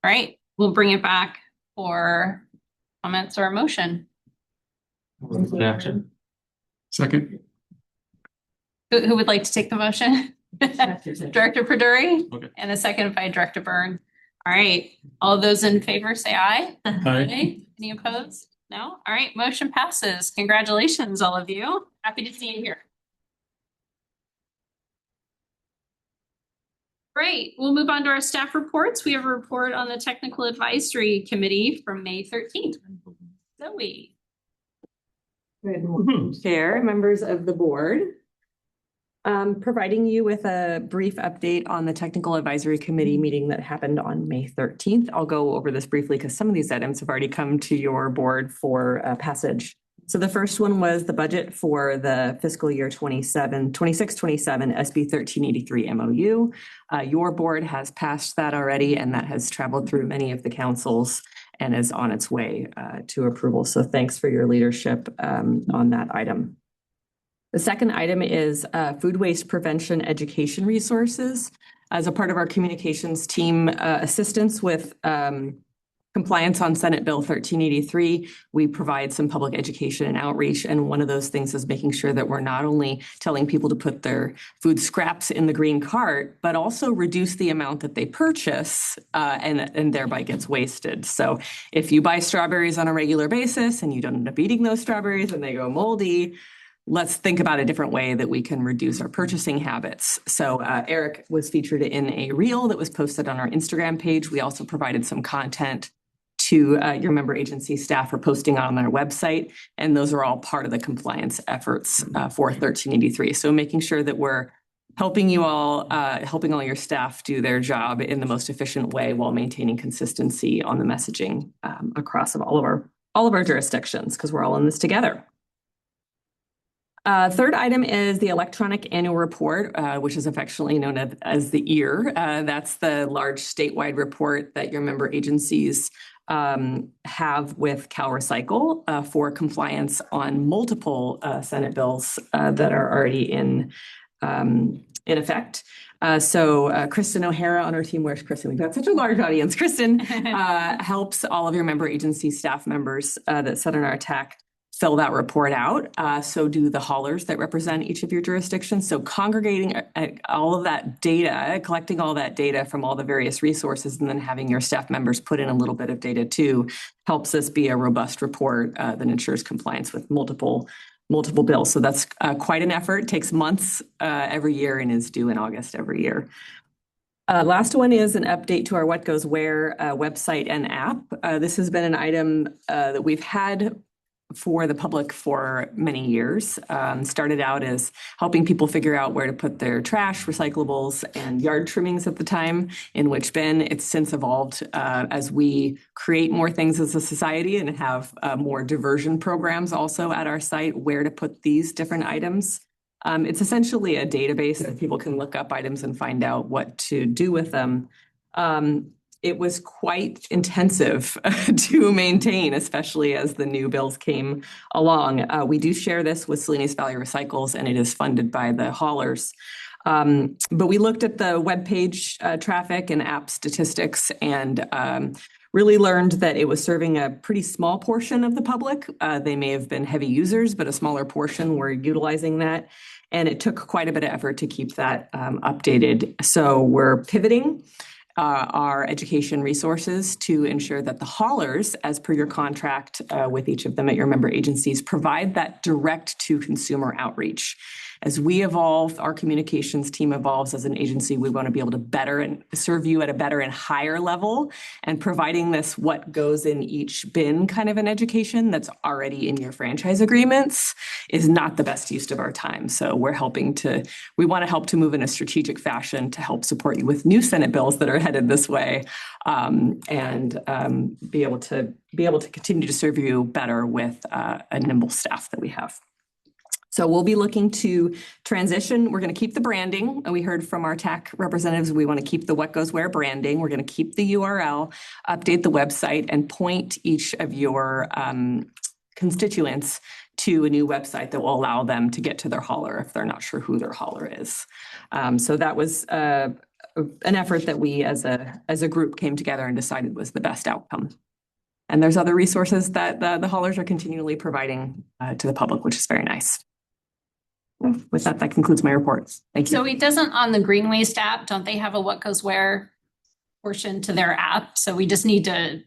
All right, we'll bring it back for comments or a motion. Reaction. Second. Who would like to take the motion? Director Perduri? Okay. And a second by Director Byrne. All right, all those in favor say aye. Aye. Any opposed? No? All right, motion passes. Congratulations, all of you. Happy to see you here. Great, we'll move on to our staff reports. We have a report on the Technical Advisory Committee from May 13th. Zoe. Good morning, Chair, members of the board. Providing you with a brief update on the Technical Advisory Committee meeting that happened on May 13th. I'll go over this briefly because some of these items have already come to your board for passage. So the first one was the budget for the fiscal year 26-27 SB 1383 MOU. Your board has passed that already, and that has traveled through many of the councils and is on its way to approval. So thanks for your leadership on that item. The second item is food waste prevention education resources. As a part of our communications team assistance with compliance on Senate Bill 1383, we provide some public education and outreach. And one of those things is making sure that we're not only telling people to put their food scraps in the green cart, but also reduce the amount that they purchase and thereby gets wasted. So if you buy strawberries on a regular basis and you don't end up eating those strawberries and they go moldy, let's think about a different way that we can reduce our purchasing habits. So Eric was featured in a reel that was posted on our Instagram page. We also provided some content to your member agency staff for posting on their website. And those are all part of the compliance efforts for 1383. So making sure that we're helping you all, helping all your staff do their job in the most efficient way while maintaining consistency on the messaging across all of our jurisdictions, because we're all in this together. Third item is the electronic annual report, which is affectionately known as the EAR. That's the large statewide report that your member agencies have with CalRecycle for compliance on multiple Senate bills that are already in effect. So Kristen O'Hara on our team, where's Kristen? We've got such a large audience. Kristen helps all of your member agency staff members that sit on our TAC fill that report out. So do the haulers that represent each of your jurisdictions. So congregating all of that data, collecting all that data from all the various resources, and then having your staff members put in a little bit of data too, helps us be a robust report that ensures compliance with multiple bills. So that's quite an effort. It takes months every year and is due in August every year. Last one is an update to our What Goes Where website and app. This has been an item that we've had for the public for many years. Started out as helping people figure out where to put their trash, recyclables, and yard trimmings at the time, in which bin. It's since evolved as we create more things as a society and have more diversion programs also at our site, where to put these different items. It's essentially a database that people can look up items and find out what to do with them. It was quite intensive to maintain, especially as the new bills came along. We do share this with Salinas Valley Recycles, and it is funded by the haulers. But we looked at the webpage traffic and app statistics and really learned that it was serving a pretty small portion of the public. They may have been heavy users, but a smaller portion were utilizing that. And it took quite a bit of effort to keep that updated. So we're pivoting our education resources to ensure that the haulers, as per your contract with each of them at your member agencies, provide that direct to consumer outreach. as we evolve, our communications team evolves as an agency, we want to be able to better and serve you at a better and higher level. And providing this what goes in each bin kind of an education that's already in your franchise agreements is not the best use of our time. So we want to help to move in a strategic fashion to help support you with new Senate bills that are headed this way, and be able to continue to serve you better with a nimble staff that we have. So we'll be looking to transition. We're going to keep the branding. We heard from our TAC representatives, we want to keep the what goes where branding. We're going to keep the URL, update the website, and point each of your constituents to a new website that will allow them to get to their hauler if they're not sure who their hauler is. So that was an effort that we as a group came together and decided was the best outcome. And there's other resources that the haulers are continually providing to the public, which is very nice. With that concludes my report. Thank you. So it doesn't on the Green Waste app, don't they have a what goes where portion to their app? So we just need to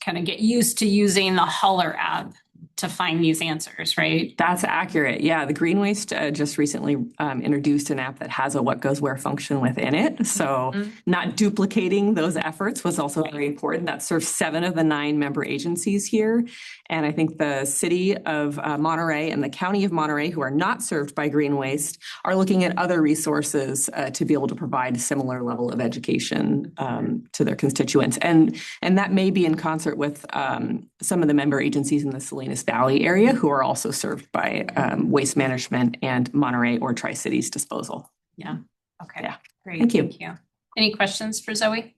kind of get used to using the hauler app to find these answers, right? That's accurate. Yeah, the Green Waste just recently introduced an app that has a what goes where function within it. So not duplicating those efforts was also very important. That serves 7 of the 9 member agencies here. And I think the city of Monterey and the county of Monterey, who are not served by Green Waste, are looking at other resources to be able to provide a similar level of education to their constituents. And that may be in concert with some of the member agencies in the Salinas Valley area who are also served by Waste Management and Monterey or Tri-Cities Disposal. Yeah. Okay. Yeah. Great. Thank you. Any questions for Zoe?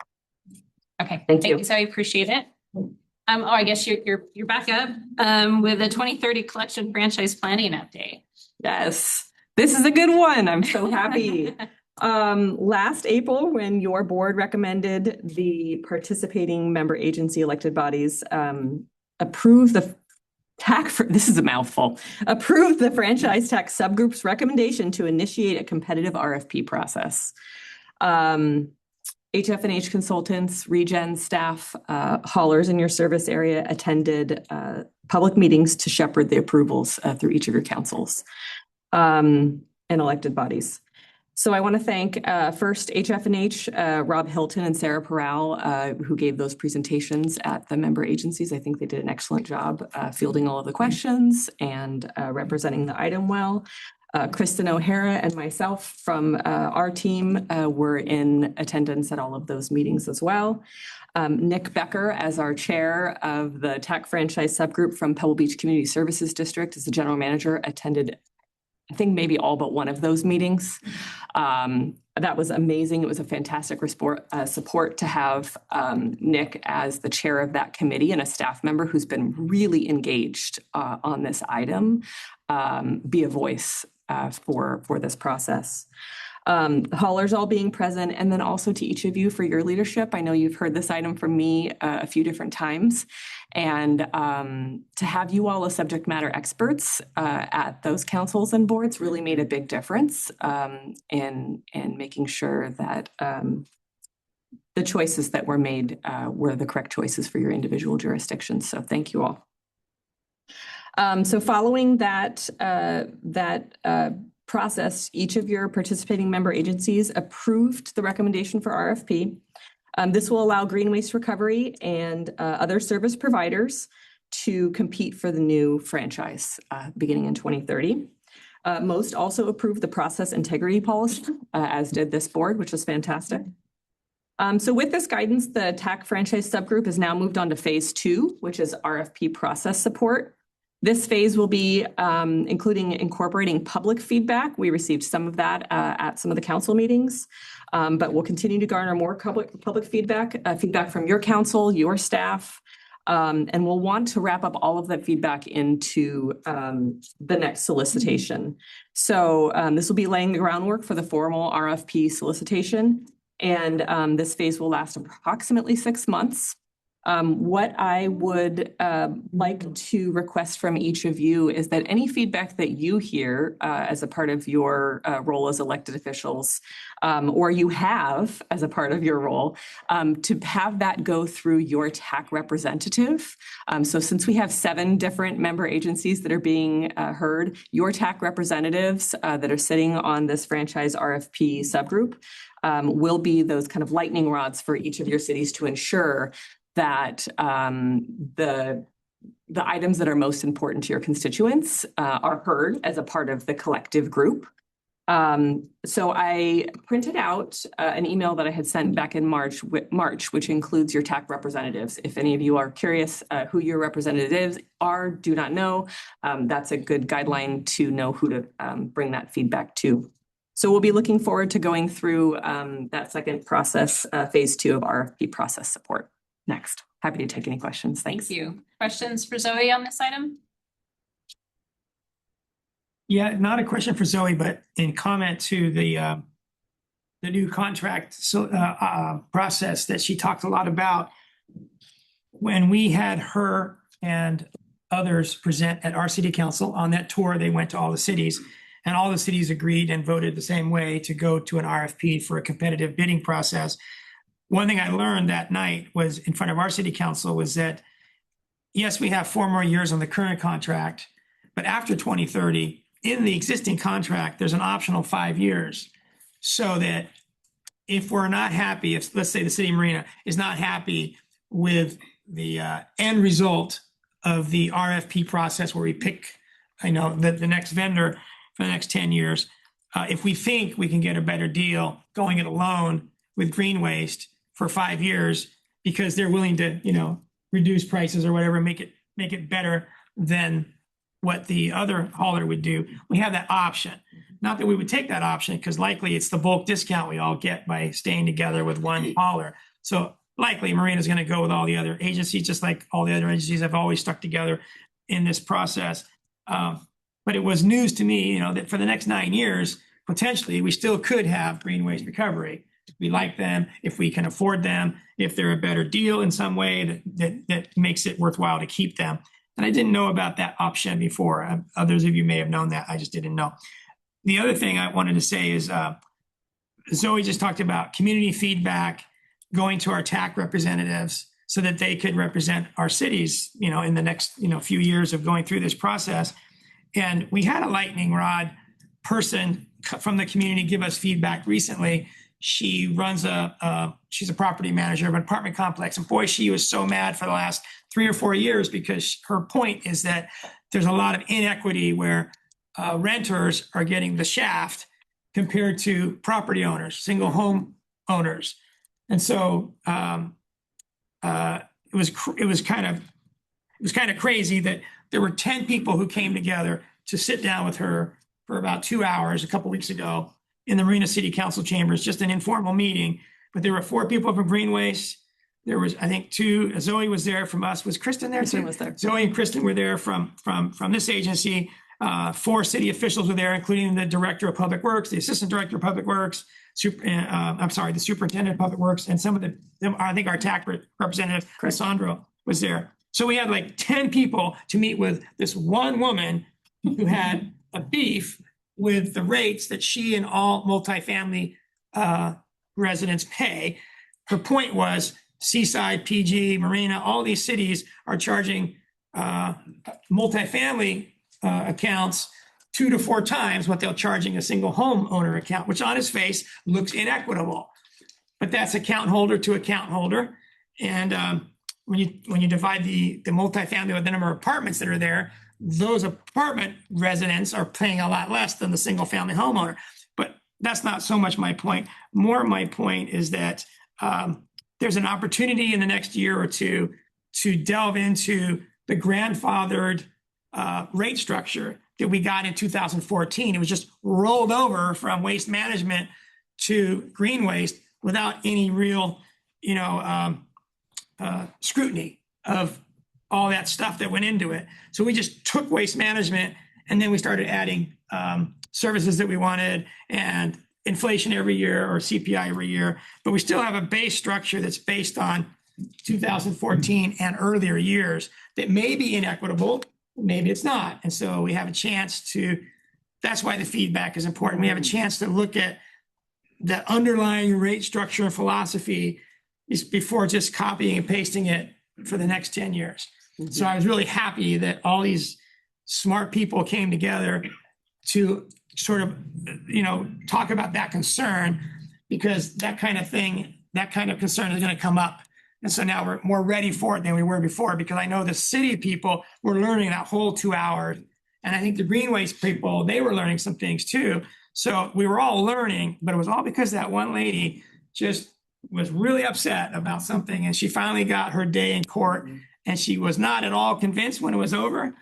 Okay. Thank you. Zoe. Appreciate it. I guess you're back up with the 2030 collection franchise planning update. Yes, this is a good one. I'm so happy. Last April, when your board recommended the participating member agency elected bodies approve the this is a mouthful, approved the franchise tax subgroup's recommendation to initiate a competitive RFP process. HF&H consultants, ReGen staff, haulers in your service area attended public meetings to shepherd the approvals through each of your councils and elected bodies. So I want to thank first HF&H, Rob Hilton and Sarah Peral, who gave those presentations at the member agencies. I think they did an excellent job fielding all of the questions and representing the item well. Kristen O'Hara and myself from our team were in attendance at all of those meetings as well. Nick Becker, as our chair of the TAC franchise subgroup from Pebble Beach Community Services District, as the general manager, attended I think maybe all but one of those meetings. That was amazing. It was a fantastic support to have Nick as the chair of that committee and a staff member who's been really engaged on this item, be a voice for this process. Haulers all being present, and then also to each of you for your leadership. I know you've heard this item from me a few different times, and to have you all as subject matter experts at those councils and boards really made a big difference in making sure that the choices that were made were the correct choices for your individual jurisdictions. So thank you all. So following that process, each of your participating member agencies approved the recommendation for RFP. This will allow Green Waste Recovery and other service providers to compete for the new franchise beginning in 2030. Most also approved the process integrity policy, as did this board, which is fantastic. So with this guidance, the TAC franchise subgroup has now moved on to phase 2, which is RFP process support. This phase will be incorporating public feedback. We received some of that at some of the council meetings, but we'll continue to garner more public feedback, feedback from your council, your staff, and we'll want to wrap up all of that feedback into the next solicitation. So this will be laying the groundwork for the formal RFP solicitation, and this phase will last approximately 6 months. What I would like to request from each of you is that any feedback that you hear as a part of your role as elected officials, or you have as a part of your role, to have that go through your TAC representative. So since we have 7 different member agencies that are being heard, your TAC representatives that are sitting on this franchise RFP subgroup will be those kind of lightning rods for each of your cities to ensure that the items that are most important to your constituents are heard as a part of the collective group. So I printed out an email that I had sent back in March, which includes your TAC representatives. If any of you are curious who your representatives are, do not know, that's a good guideline to know who to bring that feedback to. So we'll be looking forward to going through that second process, phase 2 of RFP process support. Next, happy to take any questions. Thanks. Thank you. Questions for Zoe on this item? Yeah, not a question for Zoe, but in comment to the new contract process that she talked a lot about. When we had her and others present at our city council on that tour, they went to all the cities, and all the cities agreed and voted the same way to go to an RFP for a competitive bidding process. One thing I learned that night was in front of our city council was that, yes, we have 4 more years on the current contract, but after 2030, in the existing contract, there's an optional 5 years. So that if we're not happy, if let's say the city marina is not happy with the end result of the RFP process where we pick, the next vendor for the next 10 years, if we think we can get a better deal going it alone with Green Waste for 5 years because they're willing to, reduce prices or whatever, make it better than what the other hauler would do, we have that option. Not that we would take that option because likely it's the bulk discount we all get by staying together with one hauler. So likely Marina is going to go with all the other agencies, just like all the other agencies have always stuck together in this process. But it was news to me, that for the next 9 years, potentially we still could have Green Waste Recovery. We like them, if we can afford them, if they're a better deal in some way that makes it worthwhile to keep them. And I didn't know about that option before. Others of you may have known that. I just didn't know. The other thing I wanted to say is Zoe just talked about community feedback going to our TAC representatives so that they could represent our cities, in the next, few years of going through this process. And we had a lightning rod person from the community give us feedback recently. She runs she's a property manager of an apartment complex. And boy, she was so mad for the last 3 or 4 years because her point is that there's a lot of inequity where renters are getting the shaft compared to property owners, single home owners. And so it was kind of crazy that there were 10 people who came together to sit down with her for about 2 hours a couple weeks ago in the Marina City Council chambers, just an informal meeting. But there were 4 people from Green Waste. There was, I think, 2. Zoe was there from us. Was Kristen there? Kristen was there. Zoe and Kristen were there from this agency. 4 city officials were there, including the director of public works, the assistant director of public works, the superintendent of public works, and some of them. I think our TAC representative, Cassandra, was there. So we had like 10 people to meet with this one woman who had a beef with the rates that she and all multifamily residents pay. Her point was Seaside, PG, Marina, all these cities are charging multifamily accounts 2 to 4 times what they're charging a single homeowner account, which on its face looks inequitable. But that's account holder to account holder. And when you divide the multifamily with the number of apartments that are there, those apartment residents are paying a lot less than the single family homeowner. But that's not so much my point. More my point is that there's an opportunity in the next year or two to delve into the grandfathered rate structure that we got in 2014. It was just rolled over from waste management to green waste without any real, scrutiny of all that stuff that went into it. So we just took waste management and then we started adding services that we wanted and inflation every year or CPI every year. But we still have a base structure that's based on 2014 and earlier years that may be inequitable, maybe it's not. And so we have a chance to, that's why the feedback is important. We have a chance to look at the underlying rate structure and philosophy is before just copying and pasting it for the next 10 years. So I was really happy that all these smart people came together to sort of, talk about that concern, because that kind of thing, that kind of concern is going to come up. And so now we're more ready for it than we were before, because I know the city people were learning that whole 2 hours. And I think the Greenways people, they were learning some things too. So we were all learning, but it was all because that one lady just was really upset about something. And she finally got her day in court, and she was not at all convinced when it was over.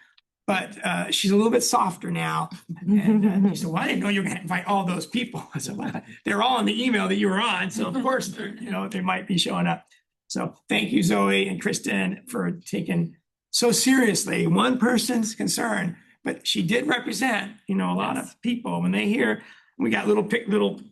But she's a little bit softer now. And she said, well, I didn't know you were going to invite all those people. I said, well, they're all in the email that you were on. So of course, they might be showing up. So thank you, Zoe and Kristen, for taking so seriously one person's concern. But she did represent, a lot of people. When they hear, we got little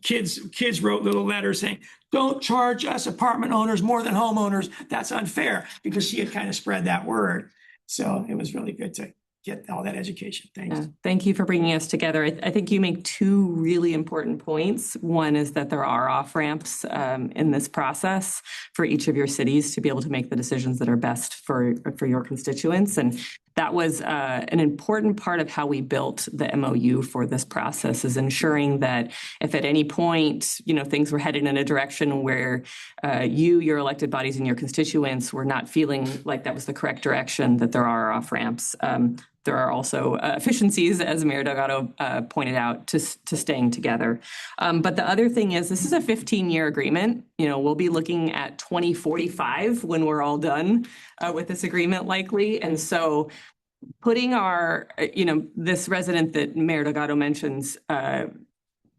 kids wrote little letters saying, don't charge us apartment owners more than homeowners. That's unfair, because she had kind of spread that word. So it was really good to get all that education. Thanks. Yeah, thank you for bringing us together. I think you make two really important points. One is that there are off-ramps in this process for each of your cities to be able to make the decisions that are best for your constituents. And that was an important part of how we built the MOU for this process, is ensuring that if at any point, things were headed in a direction where your elected bodies and your constituents were not feeling like that was the correct direction, that there are off-ramps. There are also efficiencies, as Mayor Delgado pointed out, to staying together. But the other thing is, this is a 15-year agreement. We'll be looking at 2045 when we're all done with this agreement, likely. And so putting our, this resident that Mayor Delgado mentions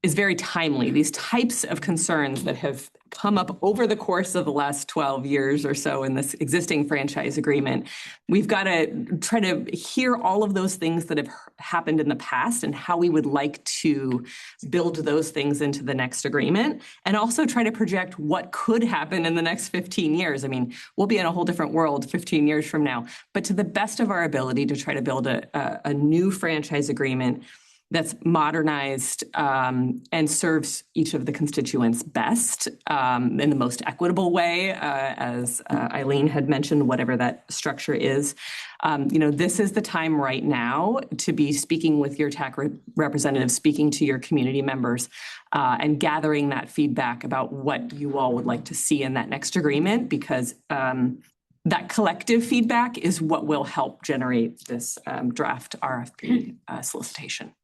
is very timely. These types of concerns that have come up over the course of the last 12 years or so in this existing franchise agreement, we've got to try to hear all of those things that have happened in the past and how we would like to build those things into the next agreement, and also try to project what could happen in the next 15 years. I mean, we'll be in a whole different world 15 years from now, but to the best of our ability to try to build a new franchise agreement that's modernized and serves each of the constituents best in the most equitable way, as Eileen had mentioned, whatever that structure is. This is the time right now to be speaking with your TAC representatives, speaking to your community members, and gathering that feedback about what you all would like to see in that next agreement, because that collective feedback is what will help generate this draft RFP solicitation.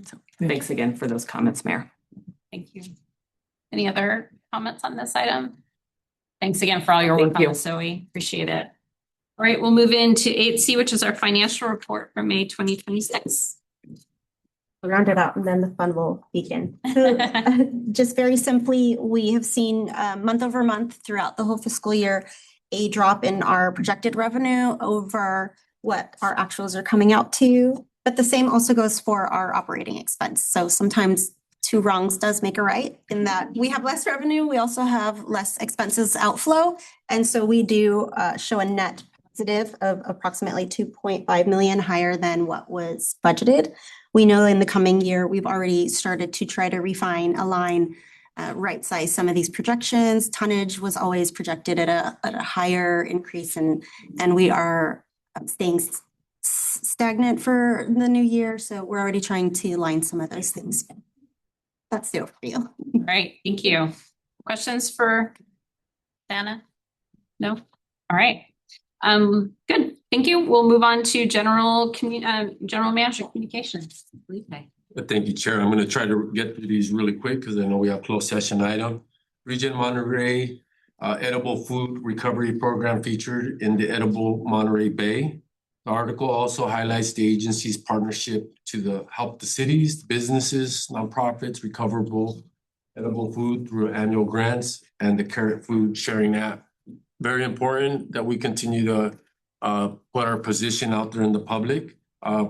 So thanks again for those comments, Mayor. Thank you. Any other comments on this item? Thanks again for all your work on this, Zoe. Appreciate it. All right, we'll move into 8C, which is our financial report for May 2026. We'll round it out and then the fun will begin. So just very simply, we have seen month over month throughout the whole fiscal year a drop in our projected revenue over what our actuals are coming out to. But the same also goes for our operating expense. So sometimes two wrongs does make a right, in that we have less revenue, we also have less expenses outflow. And so we do show a net positive of approximately 2.5 million higher than what was budgeted. We know in the coming year, we've already started to try to refine, align, right size some of these projections. Tonnage was always projected at a higher increase, and we are staying stagnant for the new year. So we're already trying to align some of those things. That's the overview. All right, thank you. Questions for Dana? No? All right. Good, thank you. We'll move on to general manager communications. Thank you, Chair. I'm going to try to get through these really quick because I know we have closed session item. ReGen Monterey edible food recovery program featured in the Edible Monterey Bay. The article also highlights the agency's partnership to help the cities, businesses, nonprofits, recoverable edible food through annual grants and the Carrot Food Sharing app. Very important that we continue to put our position out there in the public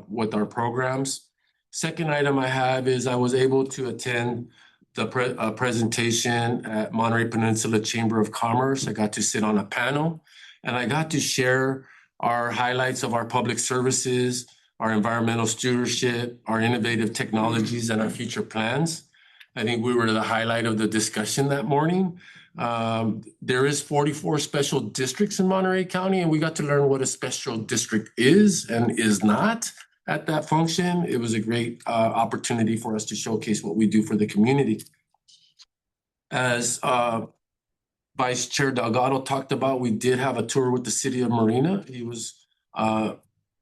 with our programs. Second item I have is I was able to attend presentation at Monterey Peninsula Chamber of Commerce. I got to sit on a panel and I got to share our highlights of our public services, our environmental stewardship, our innovative technologies, and our future plans. I think we were the highlight of the discussion that morning. There is 44 special districts in Monterey County, and we got to learn what a special district is and is not at that function. It was a great opportunity for us to showcase what we do for the community. As Vice Chair Delgado talked about, we did have a tour with the city of Marina. He was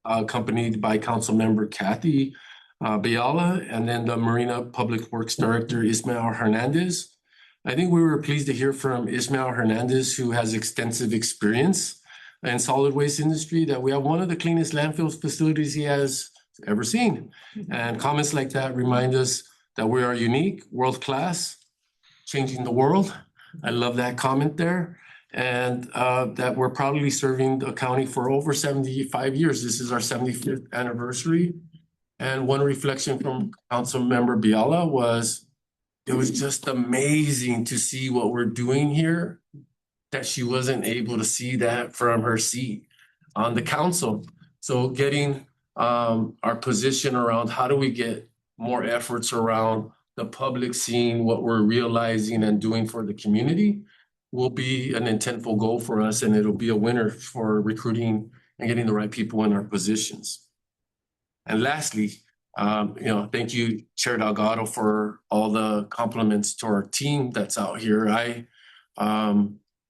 accompanied by Council Member Kathy Biala, and then the Marina Public Works Director, Ismael Hernandez. I think we were pleased to hear from Ismael Hernandez, who has extensive experience in solid waste industry, that we have one of the cleanest landfill facilities he has ever seen. And comments like that remind us that we are unique, world-class, changing the world. I love that comment there. And that we're proudly serving the county for over 75 years. This is our 75th anniversary. And one reflection from Council Member Biala was, it was just amazing to see what we're doing here, that she wasn't able to see that from her seat on the council. So getting our position around how do we get more efforts around the public seeing what we're realizing and doing for the community will be an intentful goal for us, and it'll be a winner for recruiting and getting the right people in our positions. And lastly, thank you, Chair Delgado, for all the compliments to our team that's out here. I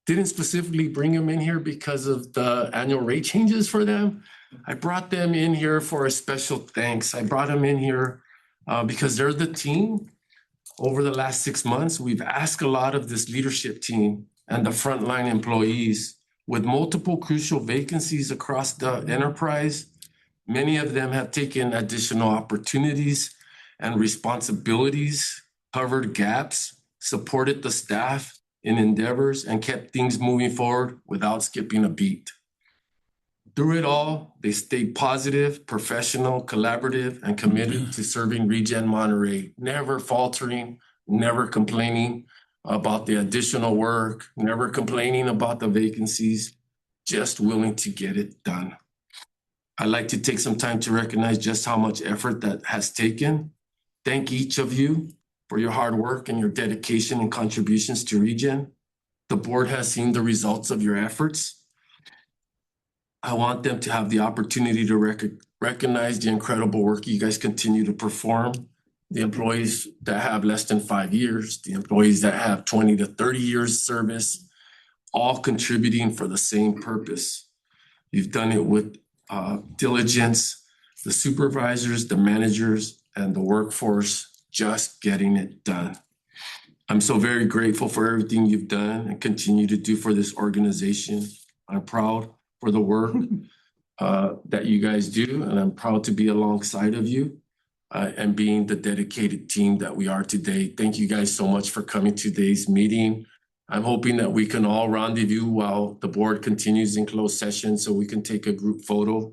didn't specifically bring them in here because of the annual rate changes for them. I brought them in here for a special thanks. I brought them in here because they're the team. Over the last 6 months, we've asked a lot of this leadership team and the frontline employees with multiple crucial vacancies across the enterprise. Many of them have taken additional opportunities and responsibilities, covered gaps, supported the staff in endeavors, and kept things moving forward without skipping a beat. Through it all, they stayed positive, professional, collaborative, and committed to serving ReGen Monterey, never faltering, never complaining about the additional work, never complaining about the vacancies, just willing to get it done. I'd like to take some time to recognize just how much effort that has taken. Thank each of you for your hard work and your dedication and contributions to ReGen. The board has seen the results of your efforts. I want them to have the opportunity to recognize the incredible work you guys continue to perform. The employees that have less than 5 years, the employees that have 20 to 30 years service, all contributing for the same purpose. You've done it with diligence, the supervisors, the managers, and the workforce just getting it done. I'm so very grateful for everything you've done and continue to do for this organization. I'm proud for the work that you guys do, and I'm proud to be alongside of you and being the dedicated team that we are today. Thank you guys so much for coming to today's meeting. I'm hoping that we can all rendezvous while the board continues in closed session so we can take a group photo.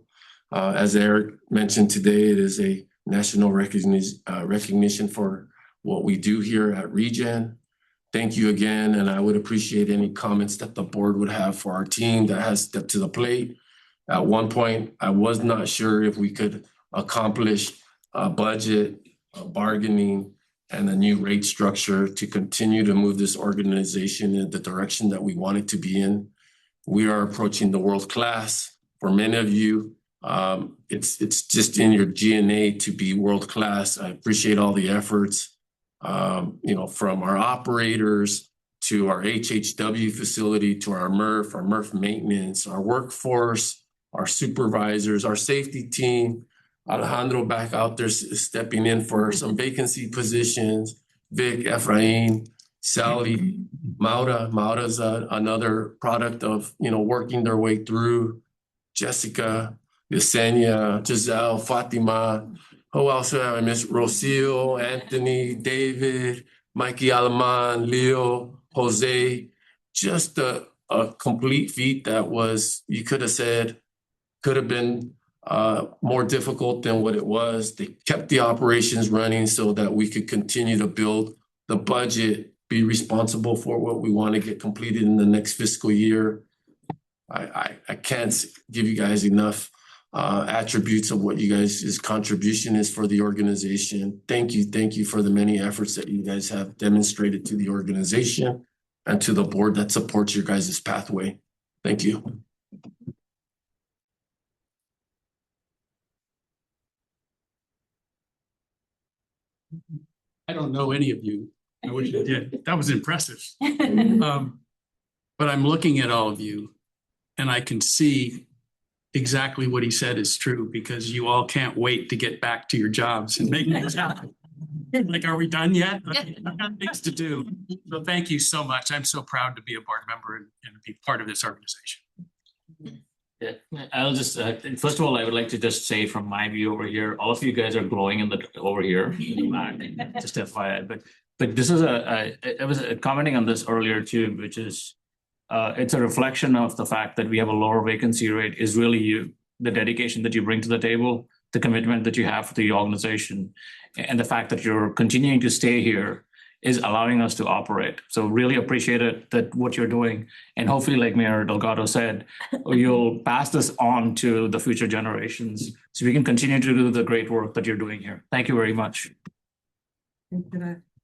As Eric mentioned today, it is a national recognition for what we do here at ReGen. Thank you again, and I would appreciate any comments that the board would have for our team that has stepped to the plate. At one point, I was not sure if we could accomplish a budget, bargaining, and a new rate structure to continue to move this organization in the direction that we want it to be in. We are approaching the world class. For many of you, it's just in your DNA to be world class. I appreciate all the efforts, from our operators to our HHW facility, to our MRF maintenance, our workforce, our supervisors, our safety team. Alejandro back out there stepping in for some vacancy positions. Vic, Efrain, Sally, Maura. Maura's another product of, working their way through. Jessica, Yesenia, Giselle, Fatima. Who else have I missed? Rocio, Anthony, David, Mikey Alaman, Leo, Jose. Just a complete feat that was, you could have said, could have been more difficult than what it was. They kept the operations running so that we could continue to build the budget, be responsible for what we want to get completed in the next fiscal year. I can't give you guys enough attributes of what you guys' contribution is for the organization. Thank you for the many efforts that you guys have demonstrated to the organization and to the board that supports your guys' pathway. Thank you. I don't know any of you. I wish I did. That was impressive. But I'm looking at all of you and I can see exactly what he said is true because you all can't wait to get back to your jobs and make things happen. Like, are we done yet? I've got things to do. So thank you so much. I'm so proud to be a board member and be part of this organization. Yeah, I'll just, first of all, I would like to just say from my view over here, all of you guys are glowing in the, over here, in the back, just FYI, but this is I was commenting on this earlier too, which is, it's a reflection of the fact that we have a lower vacancy rate is really you, the dedication that you bring to the table, the commitment that you have for the organization, and the fact that you're continuing to stay here is allowing us to operate. So really appreciate it, that what you're doing. And hopefully, like Mayor Delgado said, you'll pass this on to the future generations so we can continue to do the great work that you're doing here. Thank you very much.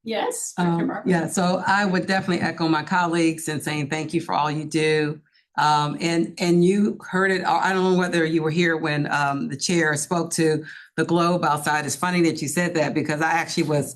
Yes. Yeah, so I would definitely echo my colleagues in saying thank you for all you do. And you heard it, I don't know whether you were here when the chair spoke to the globe outside. It's funny that you said that because I actually was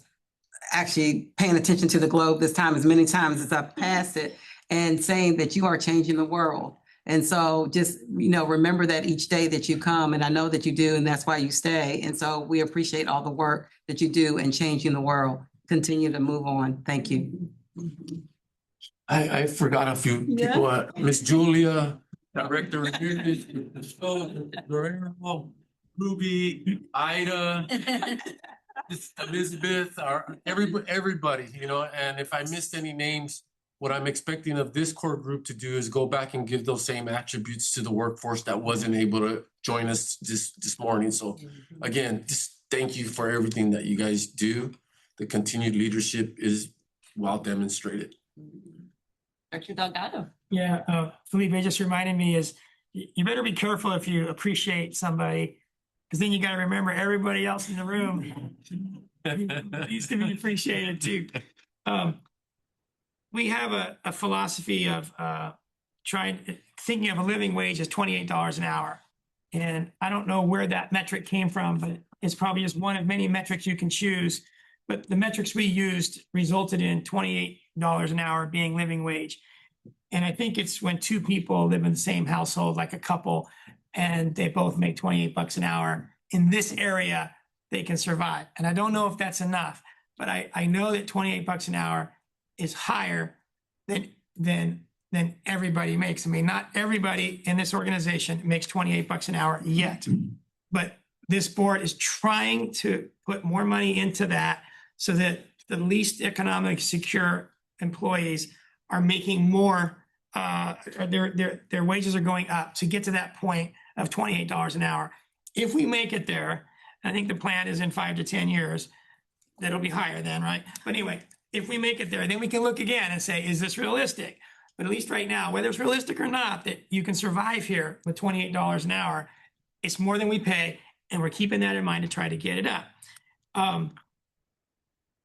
paying attention to the globe this time as many times as I've passed it and saying that you are changing the world. And so just, remember that each day that you come, and I know that you do, and that's why you stay. And so we appreciate all the work that you do in changing the world. Continue to move on. Thank you. I forgot a few people, Miss Julia, Director Ruby, Ida, Elizabeth, everybody, and if I missed any names, what I'm expecting of this core group to do is go back and give those same attributes to the workforce that wasn't able to join us this morning. So again, just thank you for everything that you guys do. The continued leadership is well demonstrated. Dr. Delgado. Yeah, Felipe just reminded me is you better be careful if you appreciate somebody, because then you got to remember everybody else in the room needs to be appreciated too. We have a philosophy of thinking of a living wage as $28 an hour. And I don't know where that metric came from, but it's probably just one of many metrics you can choose. But the metrics we used resulted in $28 an hour being living wage. And I think it's when two people live in the same household, like a couple, and they both make 28 bucks an hour in this area, they can survive. And I don't know if that's enough, but I know that 28 bucks an hour is higher than everybody makes. I mean, not everybody in this organization makes 28 bucks an hour yet, but this board is trying to put more money into that so that the least economically secure employees are making more, their wages are going up to get to that point of $28 an hour. If we make it there, I think the plan is in 5 to 10 years, that'll be higher then, right? But anyway, if we make it there, then we can look again and say, is this realistic? But at least right now, whether it's realistic or not, that you can survive here with $28 an hour, it's more than we pay, and we're keeping that in mind to try to get it up.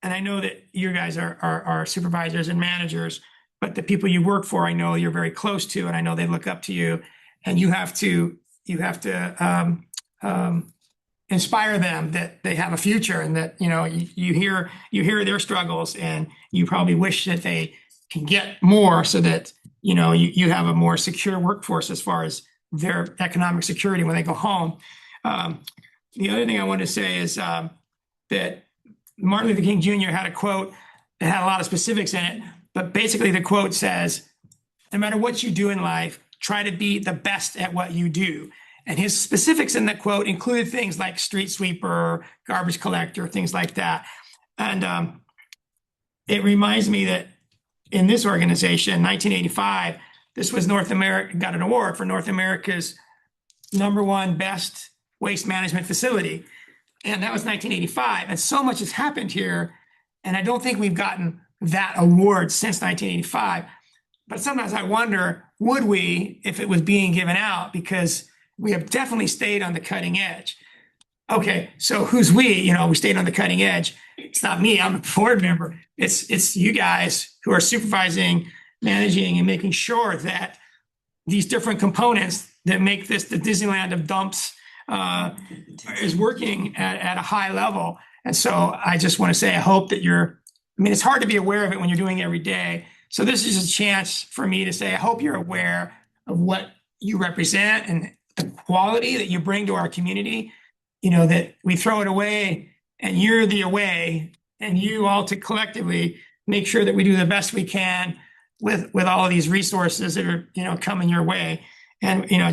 And I know that you guys are supervisors and managers, but the people you work for, I know you're very close to, and I know they look up to you, and you have to inspire them that they have a future, and that you hear their struggles, and you probably wish that they can get more so that you have a more secure workforce as far as their economic security when they go home. The other thing I want to say is that Martin Luther King Jr. had a quote that had a lot of specifics in it, but basically the quote says, no matter what you do in life, try to be the best at what you do. And his specifics in that quote included things like street sweeper, garbage collector, things like that. And it reminds me that in this organization, 1985, this was North America, got an award for North America's #1 best waste management facility. And that was 1985. And so much has happened here. And I don't think we've gotten that award since 1985. But sometimes I wonder, would we if it was being given out? Because we have definitely stayed on the cutting edge. Okay, so who's we? You know, we stayed on the cutting edge. It's not me, I'm a board member. It's you guys who are supervising, managing, and making sure that these different components that make this the Disneyland of dumps is working at a high level. And so I just want to say, I hope that it's hard to be aware of it when you're doing it every day. So this is a chance for me to say, I hope you're aware of what you represent and the quality that you bring to our community. You know, that we throw it away and you're the away, and you all to collectively make sure that we do the best we can with all of these resources that are, you know, coming your way. And, you know,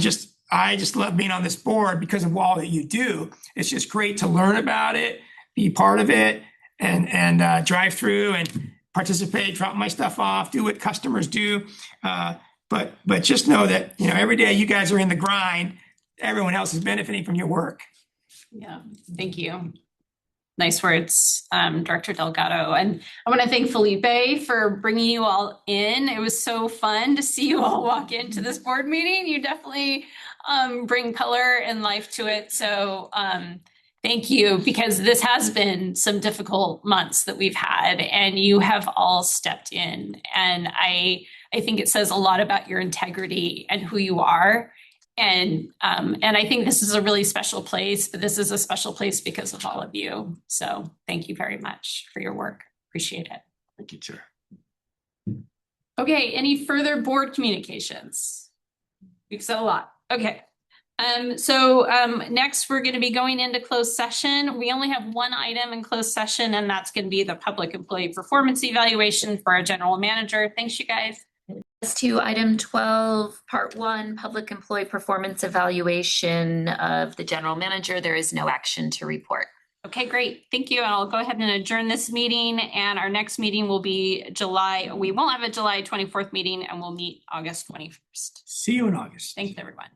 I just love being on this board because of all that you do. It's just great to learn about it, be part of it, and drive through and participate, drop my stuff off, do what customers do. But just know that, you know, every day you guys are in the grind, everyone else is benefiting from your work. Yeah, thank you. Nice words, Director Delgado. And I want to thank Felipe for bringing you all in. It was so fun to see you all walk into this board meeting. You definitely bring color and life to it. So thank you, because this has been some difficult months that we've had, and you have all stepped in. And I think it says a lot about your integrity and who you are. And I think this is a really special place, but this is a special place because of all of you. So thank you very much for your work. Appreciate it. Thank you, Chair. Okay, any further board communications? We've said a lot. Okay. So next we're going to be going into closed session. We only have one item in closed session, and that's going to be the public employee performance evaluation for our general manager. Thanks, you guys. As to item 12, part 1, public employee performance evaluation of the general manager, there is no action to report. Okay, great. Thank you. I'll go ahead and adjourn this meeting, and our next meeting will be we won't have a July 24th meeting, and we'll meet August 21st. See you in August. Thanks, everyone.